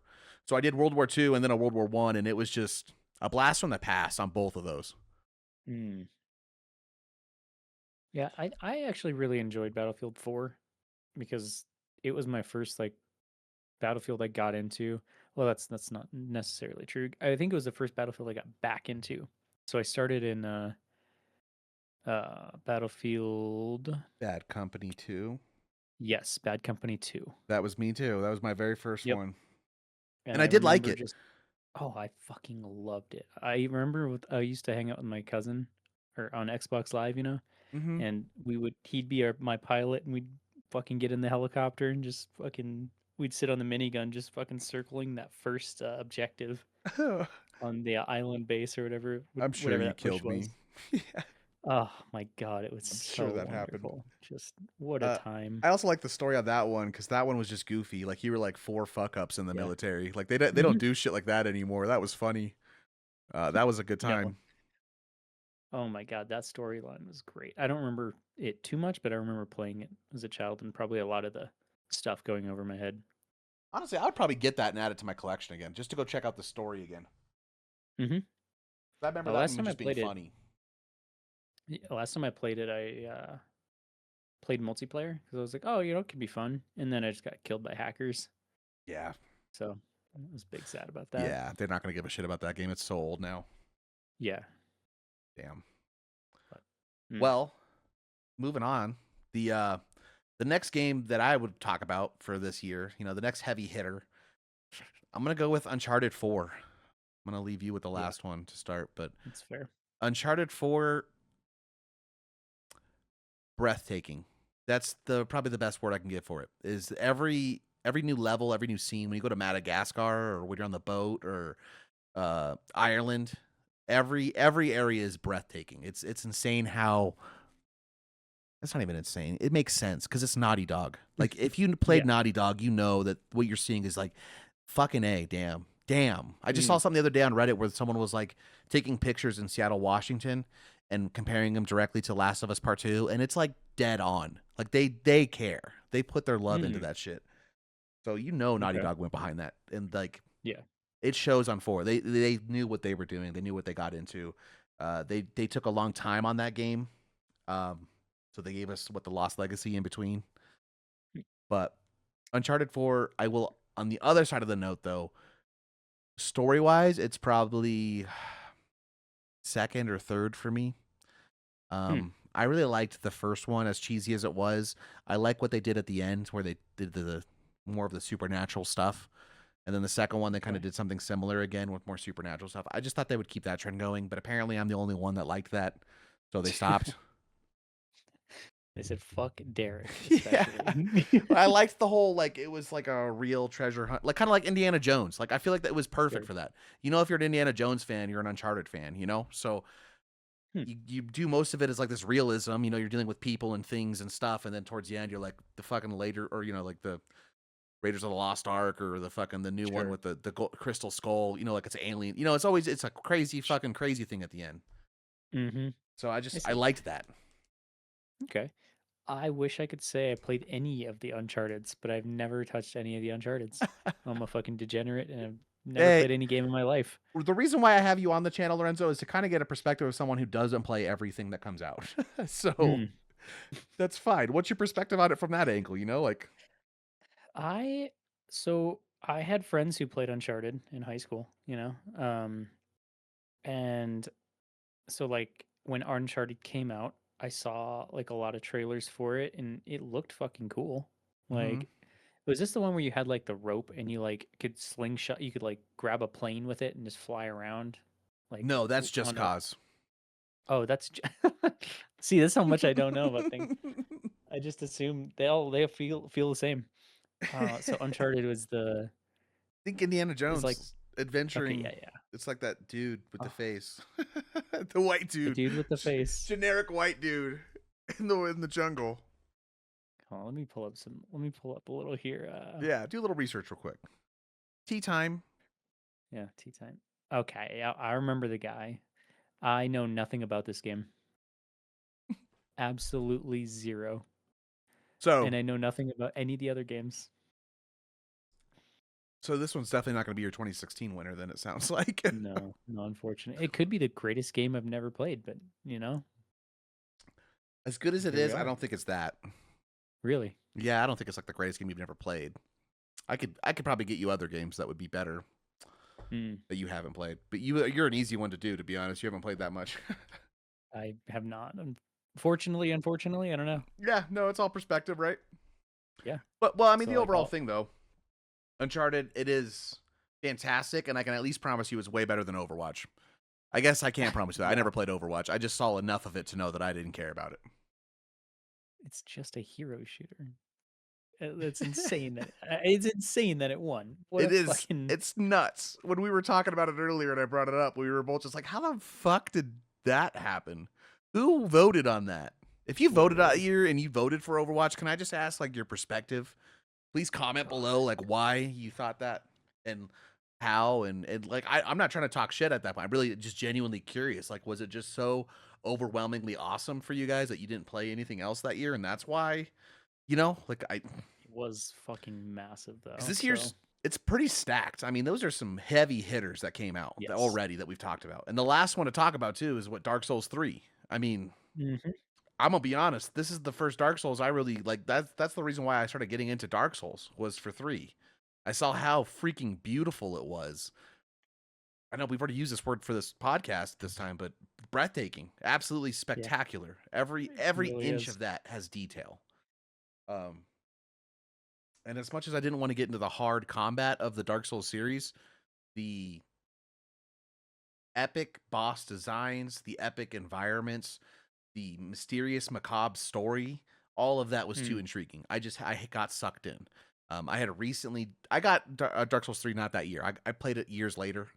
So I did World War II and then a World War One, and it was just a blast from the past on both of those.
mm. Yeah, I actually really enjoyed Battlefield 4 because it was my first like Battlefield I got into. Well, that's not necessarily true. I think it was the first Battlefield I got back into. So I started in Battlefield.
Bad Company 2.
Yes, Bad Company 2.
That was me too. That was my very first
Yep.
one.
And
And
I
I did like
remember
it.
just oh, I fucking loved it. I remember I used to hang out with my cousin or on Xbox Live,
Mm-hmm.
and he'd be my pilot and we'd fucking get in the helicopter and just fucking we'd sit on the minigun just fucking circling that first objective on the island base or
I'm sure
whatever
you
that push
killed me.
was.
Yeah,
Oh my god, it was
I'm sure
so
that happened.
wonderful. Just what a
Uh,
time.
I also like the story on that one because that one was just goofy. Like you were like four fuck ups in the
Yeah.
military. Like they don't
Hmm.
do shit like that anymore. That was funny. That was a good
No.
time.
Oh my god, that storyline was great. I don't remember it too much, but I remember playing it as a child and probably a lot of the stuff going over my head.
Honestly, I would probably get that and add it to my collection again, just to go check out the story again.
Hmm.
I remember that
Last
one
time I
just being
played it,
funny.
last time I played it, I played multiplayer because I was like, oh, it could be fun, and then I just got killed by hackers.
Yeah,
So I was big sad about that.
yeah. They're not gonna give a shit about that game. It's so old now.
Yeah.
Damn.
But, mm,
Well, moving on. The next game that I would talk about for this year, the next heavy hitter, I'm gonna go with Uncharted 4. I'm gonna leave you with the
yeah,
last one to start, but
that's fair.
Uncharted 4, breathtaking. That's the probably the best word I can give for it. Is every new level, every new scene when you go to Madagascar or when you're on the boat or Ireland, every area is breathtaking. It's insane how That's not even insane. It makes sense because it's Naughty Dog. Like if you played
Yeah.
Naughty Dog, you know that what you're seeing is like fucking A, damn. Damn. I just saw
Mm,
something the other day on Reddit where someone was like taking pictures in Seattle, Washington and comparing them directly to Last of Us Part 2 and it's like dead on. Like they care. They put their love into
mm,
that shit. So Naughty
okay.
Dog went behind that and like
Yeah.
it shows on 4. They knew what they were doing. They knew what they got into. They took a long time on that game. Um, so they gave us what the Lost Legacy in between.
Mm,
But Uncharted 4, I will on the other side of the note though, story wise, it's probably second or third for me.
hmm,
I really liked the first one, as cheesy as it was. I like what they did at the end, where they did the more of the supernatural stuff. And then the second one, they kind of
okay.
did something similar again with more supernatural stuff. I just thought they would keep that trend going, but apparently I'm the only one that liked that, so they stopped.
They said fuck Derek,
Yeah.
especially.
I liked the whole like it was like a real treasure hunt, like kind of like Indiana Jones. Like I feel like that was perfect
Sure.
for that. If you're an Indiana Jones fan, you're an Uncharted fan, So
Hmm.
you do most of it as like this realism, you're dealing with people and things and stuff, and then towards the end you're like the fucking later or like the Raiders of the Lost Ark or the new one
Sure.
with the crystal skull, like it's an alien. It's a crazy fucking crazy thing at the end.
Mm-hmm.
So
I
I
see.
liked that.
Okay. I wish I could say I played any of the Uncharteds, but I've never touched any of the Uncharteds. I'm a fucking degenerate and I've never
Hey,
played any game in my life.
the reason why I have you on the channel, Lorenzo, is to kind of get a perspective of someone who doesn't play everything that comes out. So
Hmm.
That's fine. What's your perspective on it from that angle? You know, like
I so I had friends who played Uncharted in high school, and so like when Uncharted came out, I saw like a lot of trailers for it and it looked fucking cool.
mhm.
Like was this the one where you had like the rope and you like could slingshot, you could like grab a plane with it and just fly around like
No, that's just
on a
cause.
oh, see, that's how much I don't know about things. I just assume they feel the same. So Uncharted
Think Indiana
is like
Jones
okay,
adventuring.
yeah, yeah.
It's like that dude with the
Oh,
face, the white
the
dude,
dude with the face.
generic white dude in the jungle.
Hold on, let me pull up a little here.
Yeah, do a little research real quick. Tea time.
Yeah, tea time. Okay, yeah, I remember the guy. I know nothing about this game. Absolutely zero.
So,
And I know nothing about any of the other games.
so this one's definitely not going to be your 2016 winner. Then it sounds like.
No, no, unfortunate. It could be the greatest game I've never played, but
As good as it
here we
is, I
are.
don't think it's that.
Really.
Yeah, I don't think it's like the greatest game you've never played. I could probably get you other games that would be better
Hmm.
that you haven't played. But you're an easy one to do, to be honest. You haven't played that much.
I have not. Unfortunately, I don't know.
Yeah, no, it's all perspective, right?
Yeah.
But well, I mean,
So
the
like
overall
all
thing though, Uncharted, it is fantastic, and I can at least promise you it's way better than Overwatch. I guess I can't promise you that. I
yeah,
never played Overwatch. I just saw enough of it to know that I didn't care about
it's just a hero shooter. That's insane that it's insane that it won. What
it.
a
Is
fucking
it's nuts. When we were talking about it earlier and I brought it up, we were both just like, how the fuck did that happen? Who voted on that? If you voted out
literally.
here and you voted for Overwatch, can I just ask like your perspective? Please comment below
God.
like why you thought that and how and like I'm not trying to talk shit at that point. I'm really just genuinely curious. Like, was it just so overwhelmingly awesome for you guys that you didn't play anything else that year, and that's why like I
It was fucking massive
because
though.
this
So
year's it's pretty stacked. I mean, those are some heavy hitters that came out
yes.
already that we've talked about, and the last one to talk about too is what Dark Souls 3. I mean,
Hmm.
I'm gonna be honest. This is the first Dark Souls I really like. That's the reason why I started getting into Dark Souls was for 3. I saw how freaking beautiful it was. I know we've already used this word for this podcast this time, but breathtaking, absolutely
Yeah,
spectacular. Every
it
every
really
inch
is.
of that has detail. Um, and as much as I didn't want to get into the hard combat of the Dark Souls series, the epic boss designs, the epic environments, the mysterious macabre story, all of that was too
Mm.
intriguing. I got sucked in. I got Dark Souls 3 not that year. I played it years later,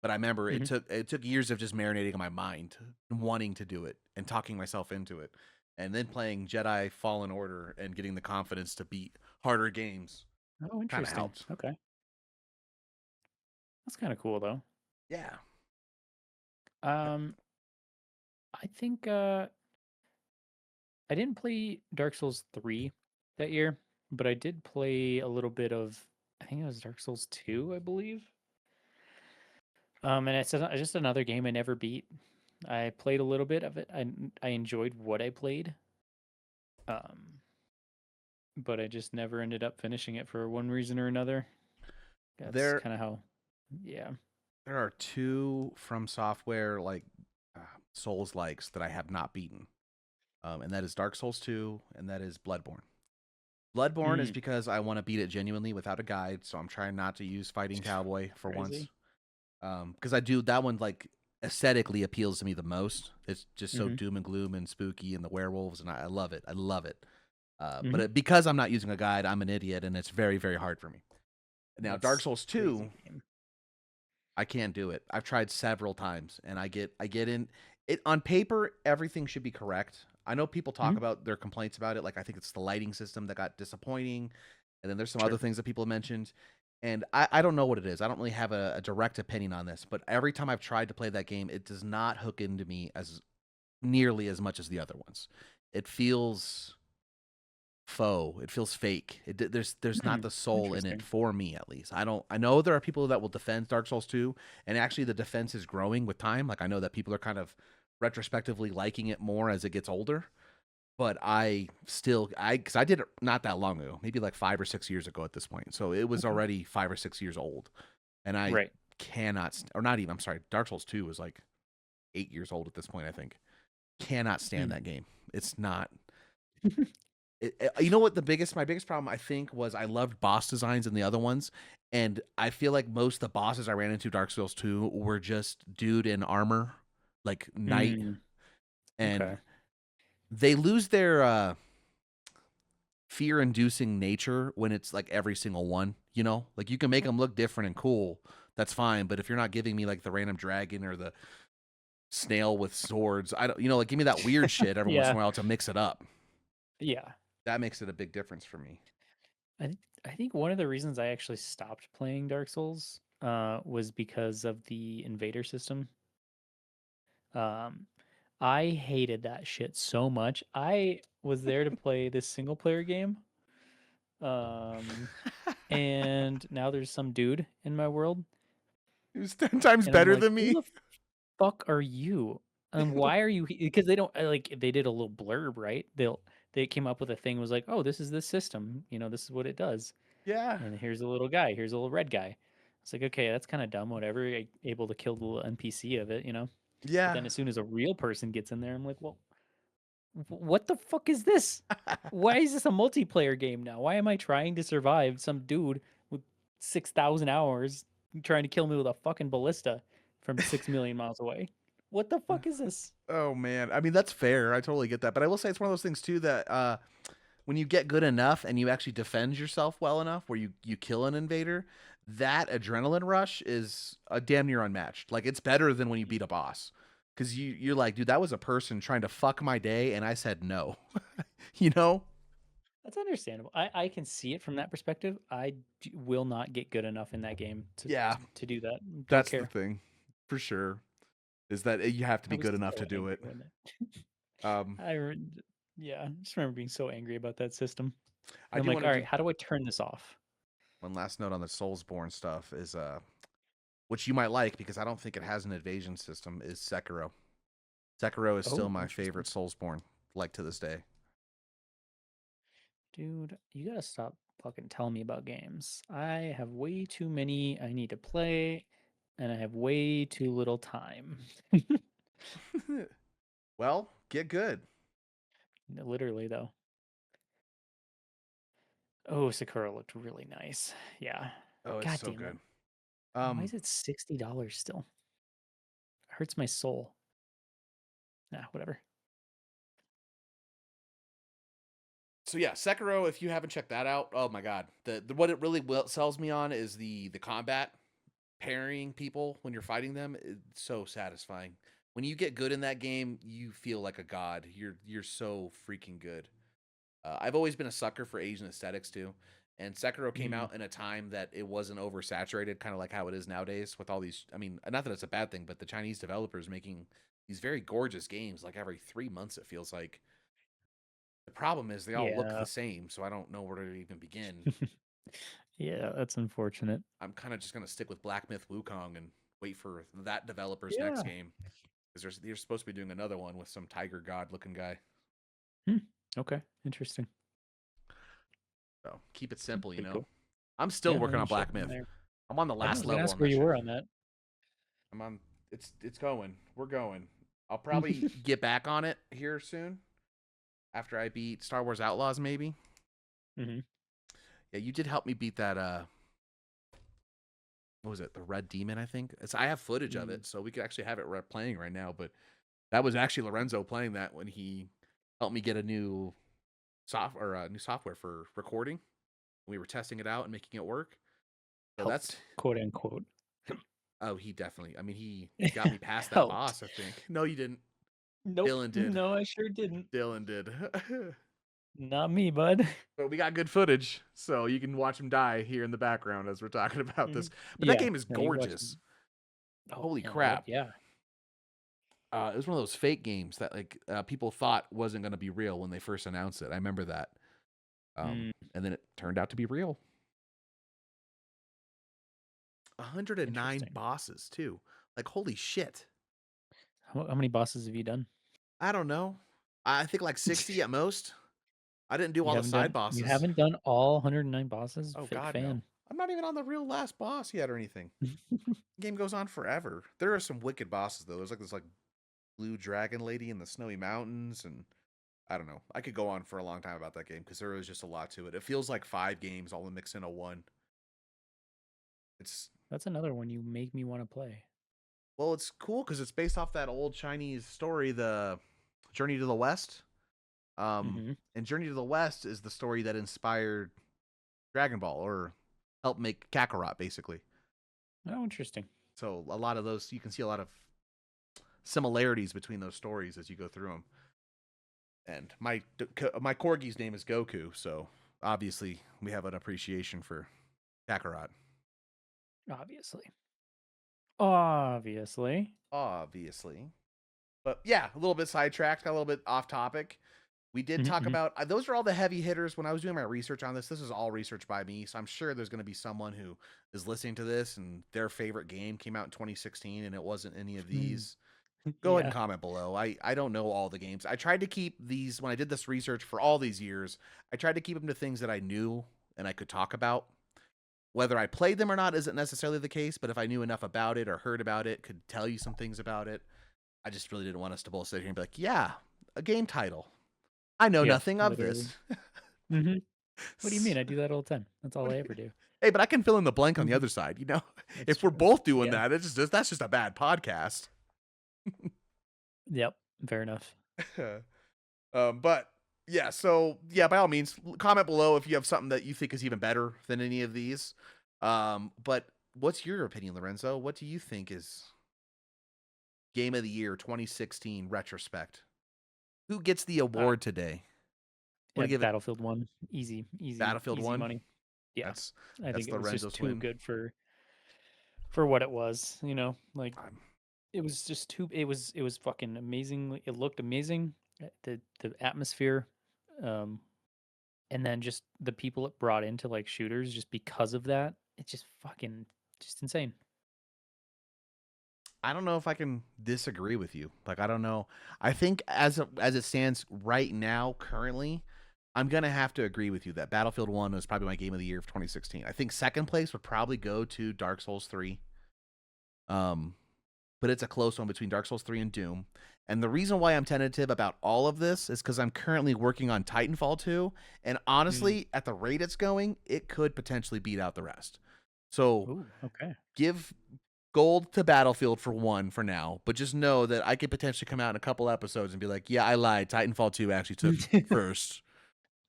but I remember
Hmm.
it took years of just marinating in my mind, wanting to do it and talking myself into it. And then playing Jedi Fallen Order and getting the confidence to beat harder games
Oh,
kind of
interesting.
helped.
Okay, that's kind of cool though.
Yeah.
Um, I think I didn't play Dark Souls 3 that year, but I did play a little bit of I think it was Dark Souls 2, I believe. And it's just another game I never beat. I played a little bit of it. I enjoyed what I played. Um, but I just never ended up finishing it for one reason or another. That's
There
kind of how yeah.
there are two from software like uh, Souls likes that I have not beaten. And that is Dark Souls 2 and that is Bloodborne. Bloodborne is
Mm,
because I want to beat it genuinely without a guide, so I'm trying not to use Fighting Cowboy for once.
crazy.
Because I do that one like aesthetically appeals to me the most. It's just so
Mhm.
doom and gloom and spooky and the werewolves, and I love it. I love it.
Mhm.
Because I'm not using a guide, I'm an idiot, and it's very very hard for me. Now Dark
That's
Souls
crazy
2,
game.
I can't do it. I've tried several times, and I get in it on paper. Everything should be correct. I know people talk
Mhm.
about their complaints about it. Like I think it's the lighting system that got disappointing, and then there's some other
Sure.
things that people have mentioned. And I don't know what it is. I don't really have a direct opinion on this, but every time I've tried to play that game, it does not hook into me as nearly as much as the other ones. It feels faux. It feels fake. There's not
Hmm.
the soul in it
Interesting.
for me at least. I know there are people that will defend Dark Souls 2 and actually the defense is growing with time. Like I know that people are kind of retrospectively liking it more as it gets older. but because I did it not that long ago, maybe like 5 or 6 years ago at this point. So it was
Okay.
already 5 or 6 years old, and I
Right.
or not even. I'm sorry, Dark Souls 2 was like 8 years old at this point. I think cannot stand
Mm.
that game. It's not. You know what my biggest problem I think was I loved boss designs in the other ones, and I feel like most of the bosses I ran into Dark Souls 2 were just dude in armor, like knight,
Mm.
and
Okay.
they lose their fear-inducing nature when it's like every single one. You know, like you can make them look different and cool, that's fine. But if you're not giving me like the random dragon or the snail with swords, I don't, like give me that weird shit every once in
Yeah.
a while to mix it up.
Yeah.
That makes it a big difference for me.
I think one of the reasons I actually stopped playing Dark Souls was because of the invader system. Um, I hated that shit so much. I was there to play this single player game. Um, and now there's some dude in my world,
He was 10 times
and I'm
better
like,
than
who
me.
the fuck are you? And why are you? Because they don't like they did a little blurb, right? They came up with a thing was like, oh, this is this system. This is what it does.
Yeah.
And here's a little guy. Here's a little red guy. It's like, okay, that's kind of dumb. Whatever. Able to kill the little NPC of it. But
Yeah.
then as soon as a real person gets in there, I'm like, well, what the fuck is this? Why is this a multiplayer game now? Why am I trying to survive some dude with 6,000 hours trying to kill me with a fucking ballista from 6 million miles away? What the fuck is this?
Oh man. I mean, that's fair. I totally get that. But I will say it's one of those things too that when you get good enough and you actually defend yourself well enough where you kill an invader, that adrenaline rush is a damn near unmatched. Like it's better than when you beat a boss. Cause you're like, dude, that was a person trying to fuck my day and I said no. you know?
That's understandable. I can see it from that perspective. Will not get good enough in that game to,
Yeah,
to, to do that. Don't
that's the
care.
thing. For sure. Is that you have to
I
be
was
good enough
so
to do
angry
it.
when that.
Um
I re- yeah, I just remember being so angry about that system.
I
And I'm
do
like,
want to
all right,
do
how do I turn this off?
one last note on the Soulsborne stuff is which you might like because I don't think it has an evasion system, is Sekiro. Sekiro is still
Oh,
my
interesting.
favorite Soulsborne, like to this day.
Dude, you gotta stop fucking telling me about games. I have way too many I need to play, and I have way too little time.
well, get good.
Literally, though. Oh, Sakura looked really nice. Yeah.
Oh, it's
God
so
damn it.
good.
Why
Um,
is it $60 still? It hurts my soul. Nah, whatever.
so yeah, Sekiro. If you haven't checked that out, oh my god, the what it really sells me on is the combat parrying people when you're fighting them. It's so satisfying. When you get good in that game, you feel like a god. You're so freaking good. I've always been a sucker for Asian aesthetics too, and Sekiro came
Mm,
out in a time that it wasn't oversaturated, kind of like how it is nowadays with all these. I mean, not that it's a bad thing, but the Chinese developers making these very gorgeous games like every 3 months. It feels like the problem is they all look
yeah.
the same, so I don't know where to even begin.
Yeah, that's unfortunate.
I'm kind of just gonna stick with Black Myth Wukong and wait for that developer's next
Yeah.
game because they're supposed to be doing another one with some tiger god looking guy.
Hmm. Okay. Interesting.
So keep it simple, you
Pretty
know.
cool.
I'm still
Yeah, I
working
mean,
on
shit.
Black
I'm
Myth.
there.
I'm on the
I
last
was gonna
level
ask
on
where
that
you
shit.
were on that.
I'm on. It's going. We're going. I'll probably get back on it here soon after I beat Star Wars Outlaws. Maybe.
Hmm.
Yeah, you did help me beat that. What was it? The Red Demon, I think. I have footage of
Mm.
it, so we could actually have it playing right now. But that was actually Lorenzo playing that when he helped me get a new new software for recording. We were testing it out and making it work. So that's
Helped, quote unquote.
oh, he definitely. I mean, he got me past that
Helped.
boss. I think. No, you didn't.
Nope.
Dylan did.
No, I sure didn't.
Dylan did.
Not me, bud.
But we got good footage, so you can watch him die here in the background as we're talking about
Mhm.
this. But that
Yeah.
game is
No, you can watch.
gorgeous.
Oh
Holy
man, I
crap!
yeah.
It was one of those fake games that like people thought wasn't going to be real when they first announced it. I remember that,
Mm,
and then it turned out to be real. 109
interesting.
bosses too. Like holy shit!
How many bosses have you done?
I don't know. I think like 60 at most. I didn't do
You
all the
haven't
side
done you
bosses.
haven't done all 109 bosses?
Oh
Fake
God, no.
fan.
I'm not even on the real last boss yet or anything. The game goes on forever. There are some wicked bosses though. There's like this like blue dragon lady in the snowy mountains, and I don't know. I could go on for a long time about that game because there is just a lot to it. It feels like 5 games all mixed in a one. It's
That's another one you make me want to play.
well, it's cool because it's based off that old Chinese story, the Journey to the West.
Mhm.
And Journey to the West is the story that inspired Dragon Ball or helped make Kakarot, basically.
Oh, interesting.
So a lot of those, you can see a lot of similarities between those stories as you go through them. And my corgi's name is Goku, so obviously we have an appreciation for Kakarot.
Obviously. Obviously.
Obviously. But yeah, a little bit sidetracked, got a little bit off topic. We did
Mhm,
talk
mhm.
about those are all the heavy hitters. When I was doing my research on this, this is all research by me, so I'm sure there's going to be someone who is listening to this and their favorite game came out in 2016 and it wasn't any of
Mm.
these. Go ahead and
Yeah.
comment below. I don't know all the games. I tried to keep these when I did this research for all these years. I tried to keep them to things that I knew and I could talk about. Whether I played them or not isn't necessarily the case, but if I knew enough about it or heard about it, could tell you some things about it. I just really didn't want us to both sit here and be like, yeah, a game title. I know
Yeah,
nothing of
literally.
this.
Mhm. What do you mean? I do that all the time. That's all
What
I
do
ever do.
hey, but I can fill in the blank on the
Mhm.
other side, you know?
That's
If we're
true.
both doing
Yeah.
that, that's just a bad podcast.
Yep. Fair enough.
But yeah, so yeah, by all means, comment below if you have something that you think is even better than any of these. But what's your opinion, Lorenzo? What do you think is Game of the Year 2016 retrospect? Who gets the
Uh,
award today? Want
yeah,
to give it
Battlefield 1. Easy, easy,
Battlefield
easy
1?
money. Yeah.
That's
I think
that's
it was just
Lorenzo's
too
win.
good for what it was, you know? Like
Um,
it was just too it was fucking amazing. It looked amazing. The atmosphere um and then just the people it brought into like shooters just because of that. It's just fucking just insane.
I don't know if I can disagree with you. Like I don't know. I think as it stands right now, currently, I'm gonna have to agree with you that Battlefield 1 was probably my game of the year of 2016. I think second place would probably go to Dark Souls 3. Um, but it's a close one between Dark Souls 3 and Doom. And the reason why I'm tentative about all of this is because I'm currently working on Titanfall 2, and
Mm.
honestly, at the rate it's going, it could potentially beat out the rest. So
Ooh, okay.
give gold to Battlefield for 1 for now, but just know that I could potentially come out in a couple episodes and be like, yeah, I lied. Titanfall 2 actually took first.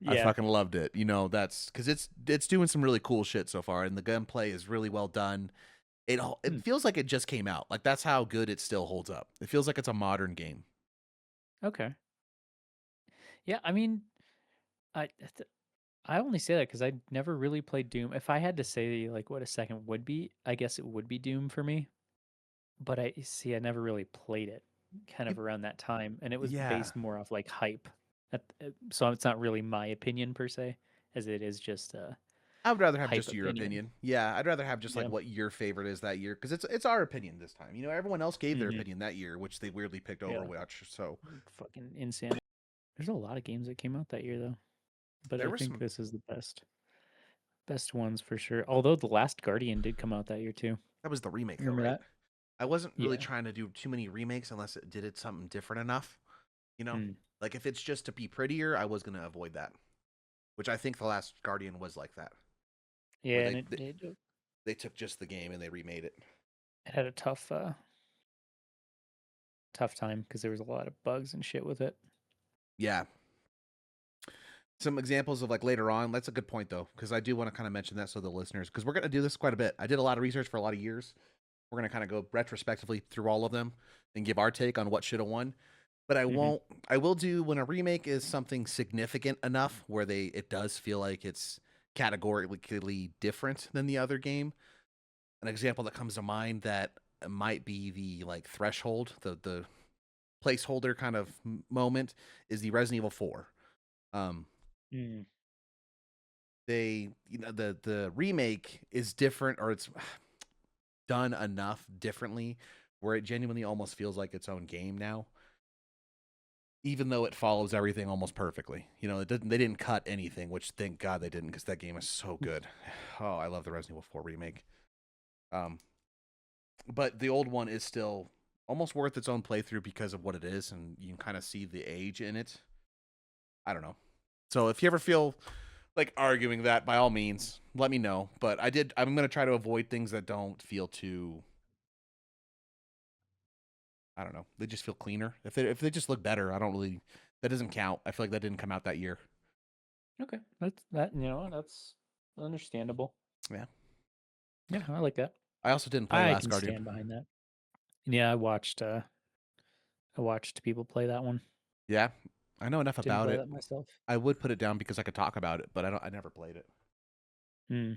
I
Yeah.
fucking loved it. You know, that's because it's doing some really cool shit so far, and the gunplay is really well done. It
Hmm.
feels like it just came out. Like that's how good it still holds up. It feels like it's a modern game.
Okay. Yeah, I mean, I I only say that because I never really played Doom. If I had to say like what a second would be, I guess it would be Doom for me. But I see, I never really played it kind
It,
of around that time, and it was
yeah,
based more off like hype. So it's not really my opinion per se, as it is just a
I would rather have
hype
just your
opinion.
opinion. Yeah, I'd rather have just like
Yeah.
what your favorite is that year because it's our opinion this time. You know, everyone else gave their
Hmm.
opinion that year, which they weirdly picked
Yeah.
Overwatch. So
Fucking insanity. There's a lot of games that came out that year though, but
there
I
were
think
some.
this is the best ones for sure. Although The Last Guardian did come out that year too.
That was the remake though,
Remember
right?
that?
I wasn't really
Yeah.
trying to do too many remakes unless it did it something different enough. You know,
Mm.
like if it's just to be prettier, I was gonna avoid that. Which I think the last Guardian was like that, where
Yeah, and
they took just the game and they remade it.
it had a tough time because there was a lot of bugs and shit with it.
Yeah, some examples of like later on. That's a good point though, because I do want to kind of mention that so the listeners, because we're gonna do this quite a bit. I did a lot of research for a lot of years. We're gonna kind of go retrospectively through all of them and give our take on what should have won. But I
Hmm.
won't. I will do when a remake is something significant enough where it does feel like it's categorically different than the other game. An example that comes to mind that might be the like threshold, the placeholder kind of moment is the Resident Evil 4. Um,
Mm.
the remake is different or it's done enough differently where it genuinely almost feels like its own game now. even though it follows everything almost perfectly. You know, they didn't cut anything, which thank God they didn't, because that game is so good. Oh, I love the Resident Evil 4 remake. Um, but the old one is still almost worth its own playthrough because of what it is, and you can kind of see the age in it. I don't know. So if you ever feel like arguing that, by all means, let me know. But I'm gonna try to avoid things that don't feel too. I don't know. They just feel cleaner. If they just look better, I don't really. That doesn't count. I feel like that didn't come out that year.
Okay, that's understandable.
Yeah.
Yeah, I like that.
I also didn't play
I
Last
can
Guardian.
stand behind that. Yeah, I watched people play that one.
Yeah, I know enough
Didn't
about
play
it.
that myself.
I would put it down because I could talk about it, but I don't. I never played it.
Hmm.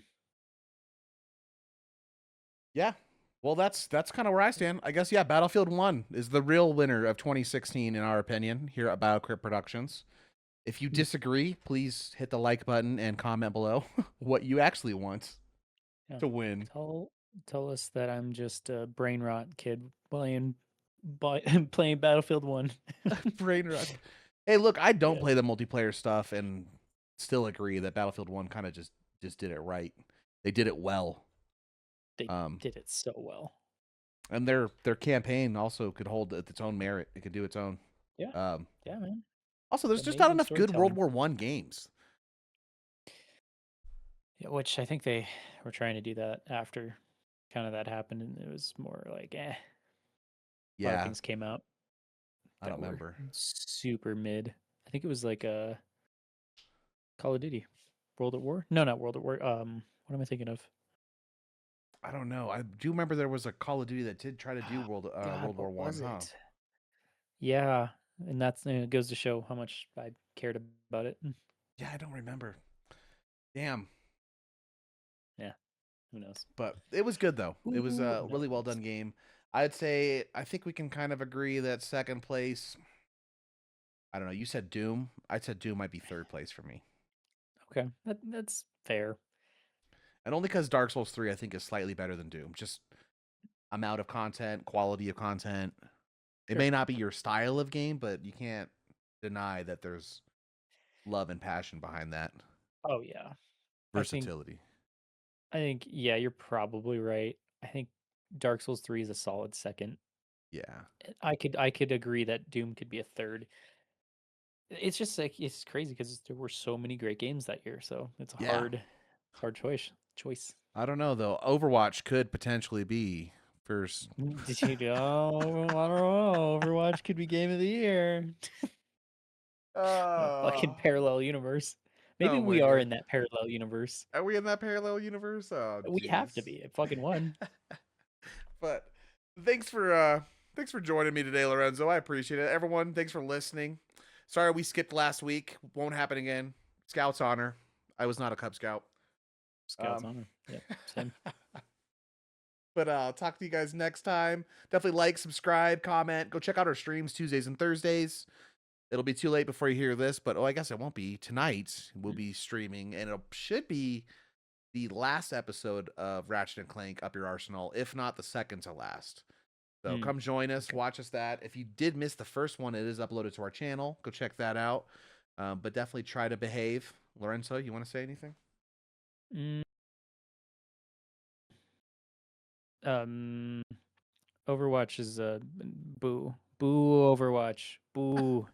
Yeah. Well, that's kind of where I stand. I guess yeah. Battlefield 1 is the real winner of 2016 in our opinion here at BioCrypt Productions. If you disagree, please hit the like button and comment below what you actually want
Yeah.
to win.
Tell tell us that I'm just a brain rot kid playing Battlefield 1.
Brain rot. Hey, look, I don't
Yeah.
play the multiplayer stuff and still agree that Battlefield 1 kind of just did it right. They did it well.
They
Um,
did it so well.
and their campaign also could hold its own merit. It could do its own.
Yeah.
Um,
Yeah, man.
also, there's just not
Amazing
enough good World
storytelling.
War One games.
Yeah, which I think they were trying to do that after kind of that happened, and it was more like, a lot of
Yeah,
things came out
I don't
that were
remember.
super mid. I think it was like a Call of Duty, World at War. No, not World at War. What am I thinking of?
I don't know. I do remember there was a Call of Duty that did try to do
God,
World War
what
One,
was
huh?
it? Yeah, and it goes to show how much I cared about it.
Yeah, I don't remember. Damn.
Yeah, who knows?
But it was good though. It was
Who
a really well
knows?
done game. I'd say I think we can kind of agree that second place. I don't know. You said Doom. I said Doom might be third place for me,
Okay, that's fair.
and only because Dark Souls 3 I think is slightly better than Doom. Just amount of content, quality of content. It
Sure.
may not be your style of game, but you can't deny that there's love and passion behind that
Oh yeah, I think
versatility.
yeah, you're probably right. I think Dark Souls 3 is a solid second.
Yeah.
I could agree that Doom could be a third. It's just like it's crazy because there were so many great games that year, so it's a
Yeah.
hard choice.
I don't know though. Overwatch could potentially be first.
Did you know? I don't know. Overwatch could be game of the year. What a fucking
Oh,
parallel universe. Maybe
oh my
we are
god.
in that parallel universe.
Are we in that parallel universe? Oh
We have to
jeez.
be. It fucking won.
But thanks for joining me today, Lorenzo. I appreciate it. Everyone, thanks for listening. Sorry we skipped last week. Won't happen again. Scout's honor. I was not a Cub Scout.
Scouts
Um
honor. Yep. Same.
But I'll talk to you guys next time. Definitely like, subscribe, comment. Go check out our streams Tuesdays and Thursdays. It'll be too late before you hear this, but I guess it won't be. Tonight we'll be streaming, and it should be the last episode of Ratchet and Clank Up Your Arsenal, if not the second to last. So
Mm,
come join us,
okay.
watch us that. If you did miss the first one, it is uploaded to our channel. Go check that out. But definitely try to behave. Lorenzo, you want to say anything?
Mm, um, Overwatch is boo. Boo Overwatch. Boo.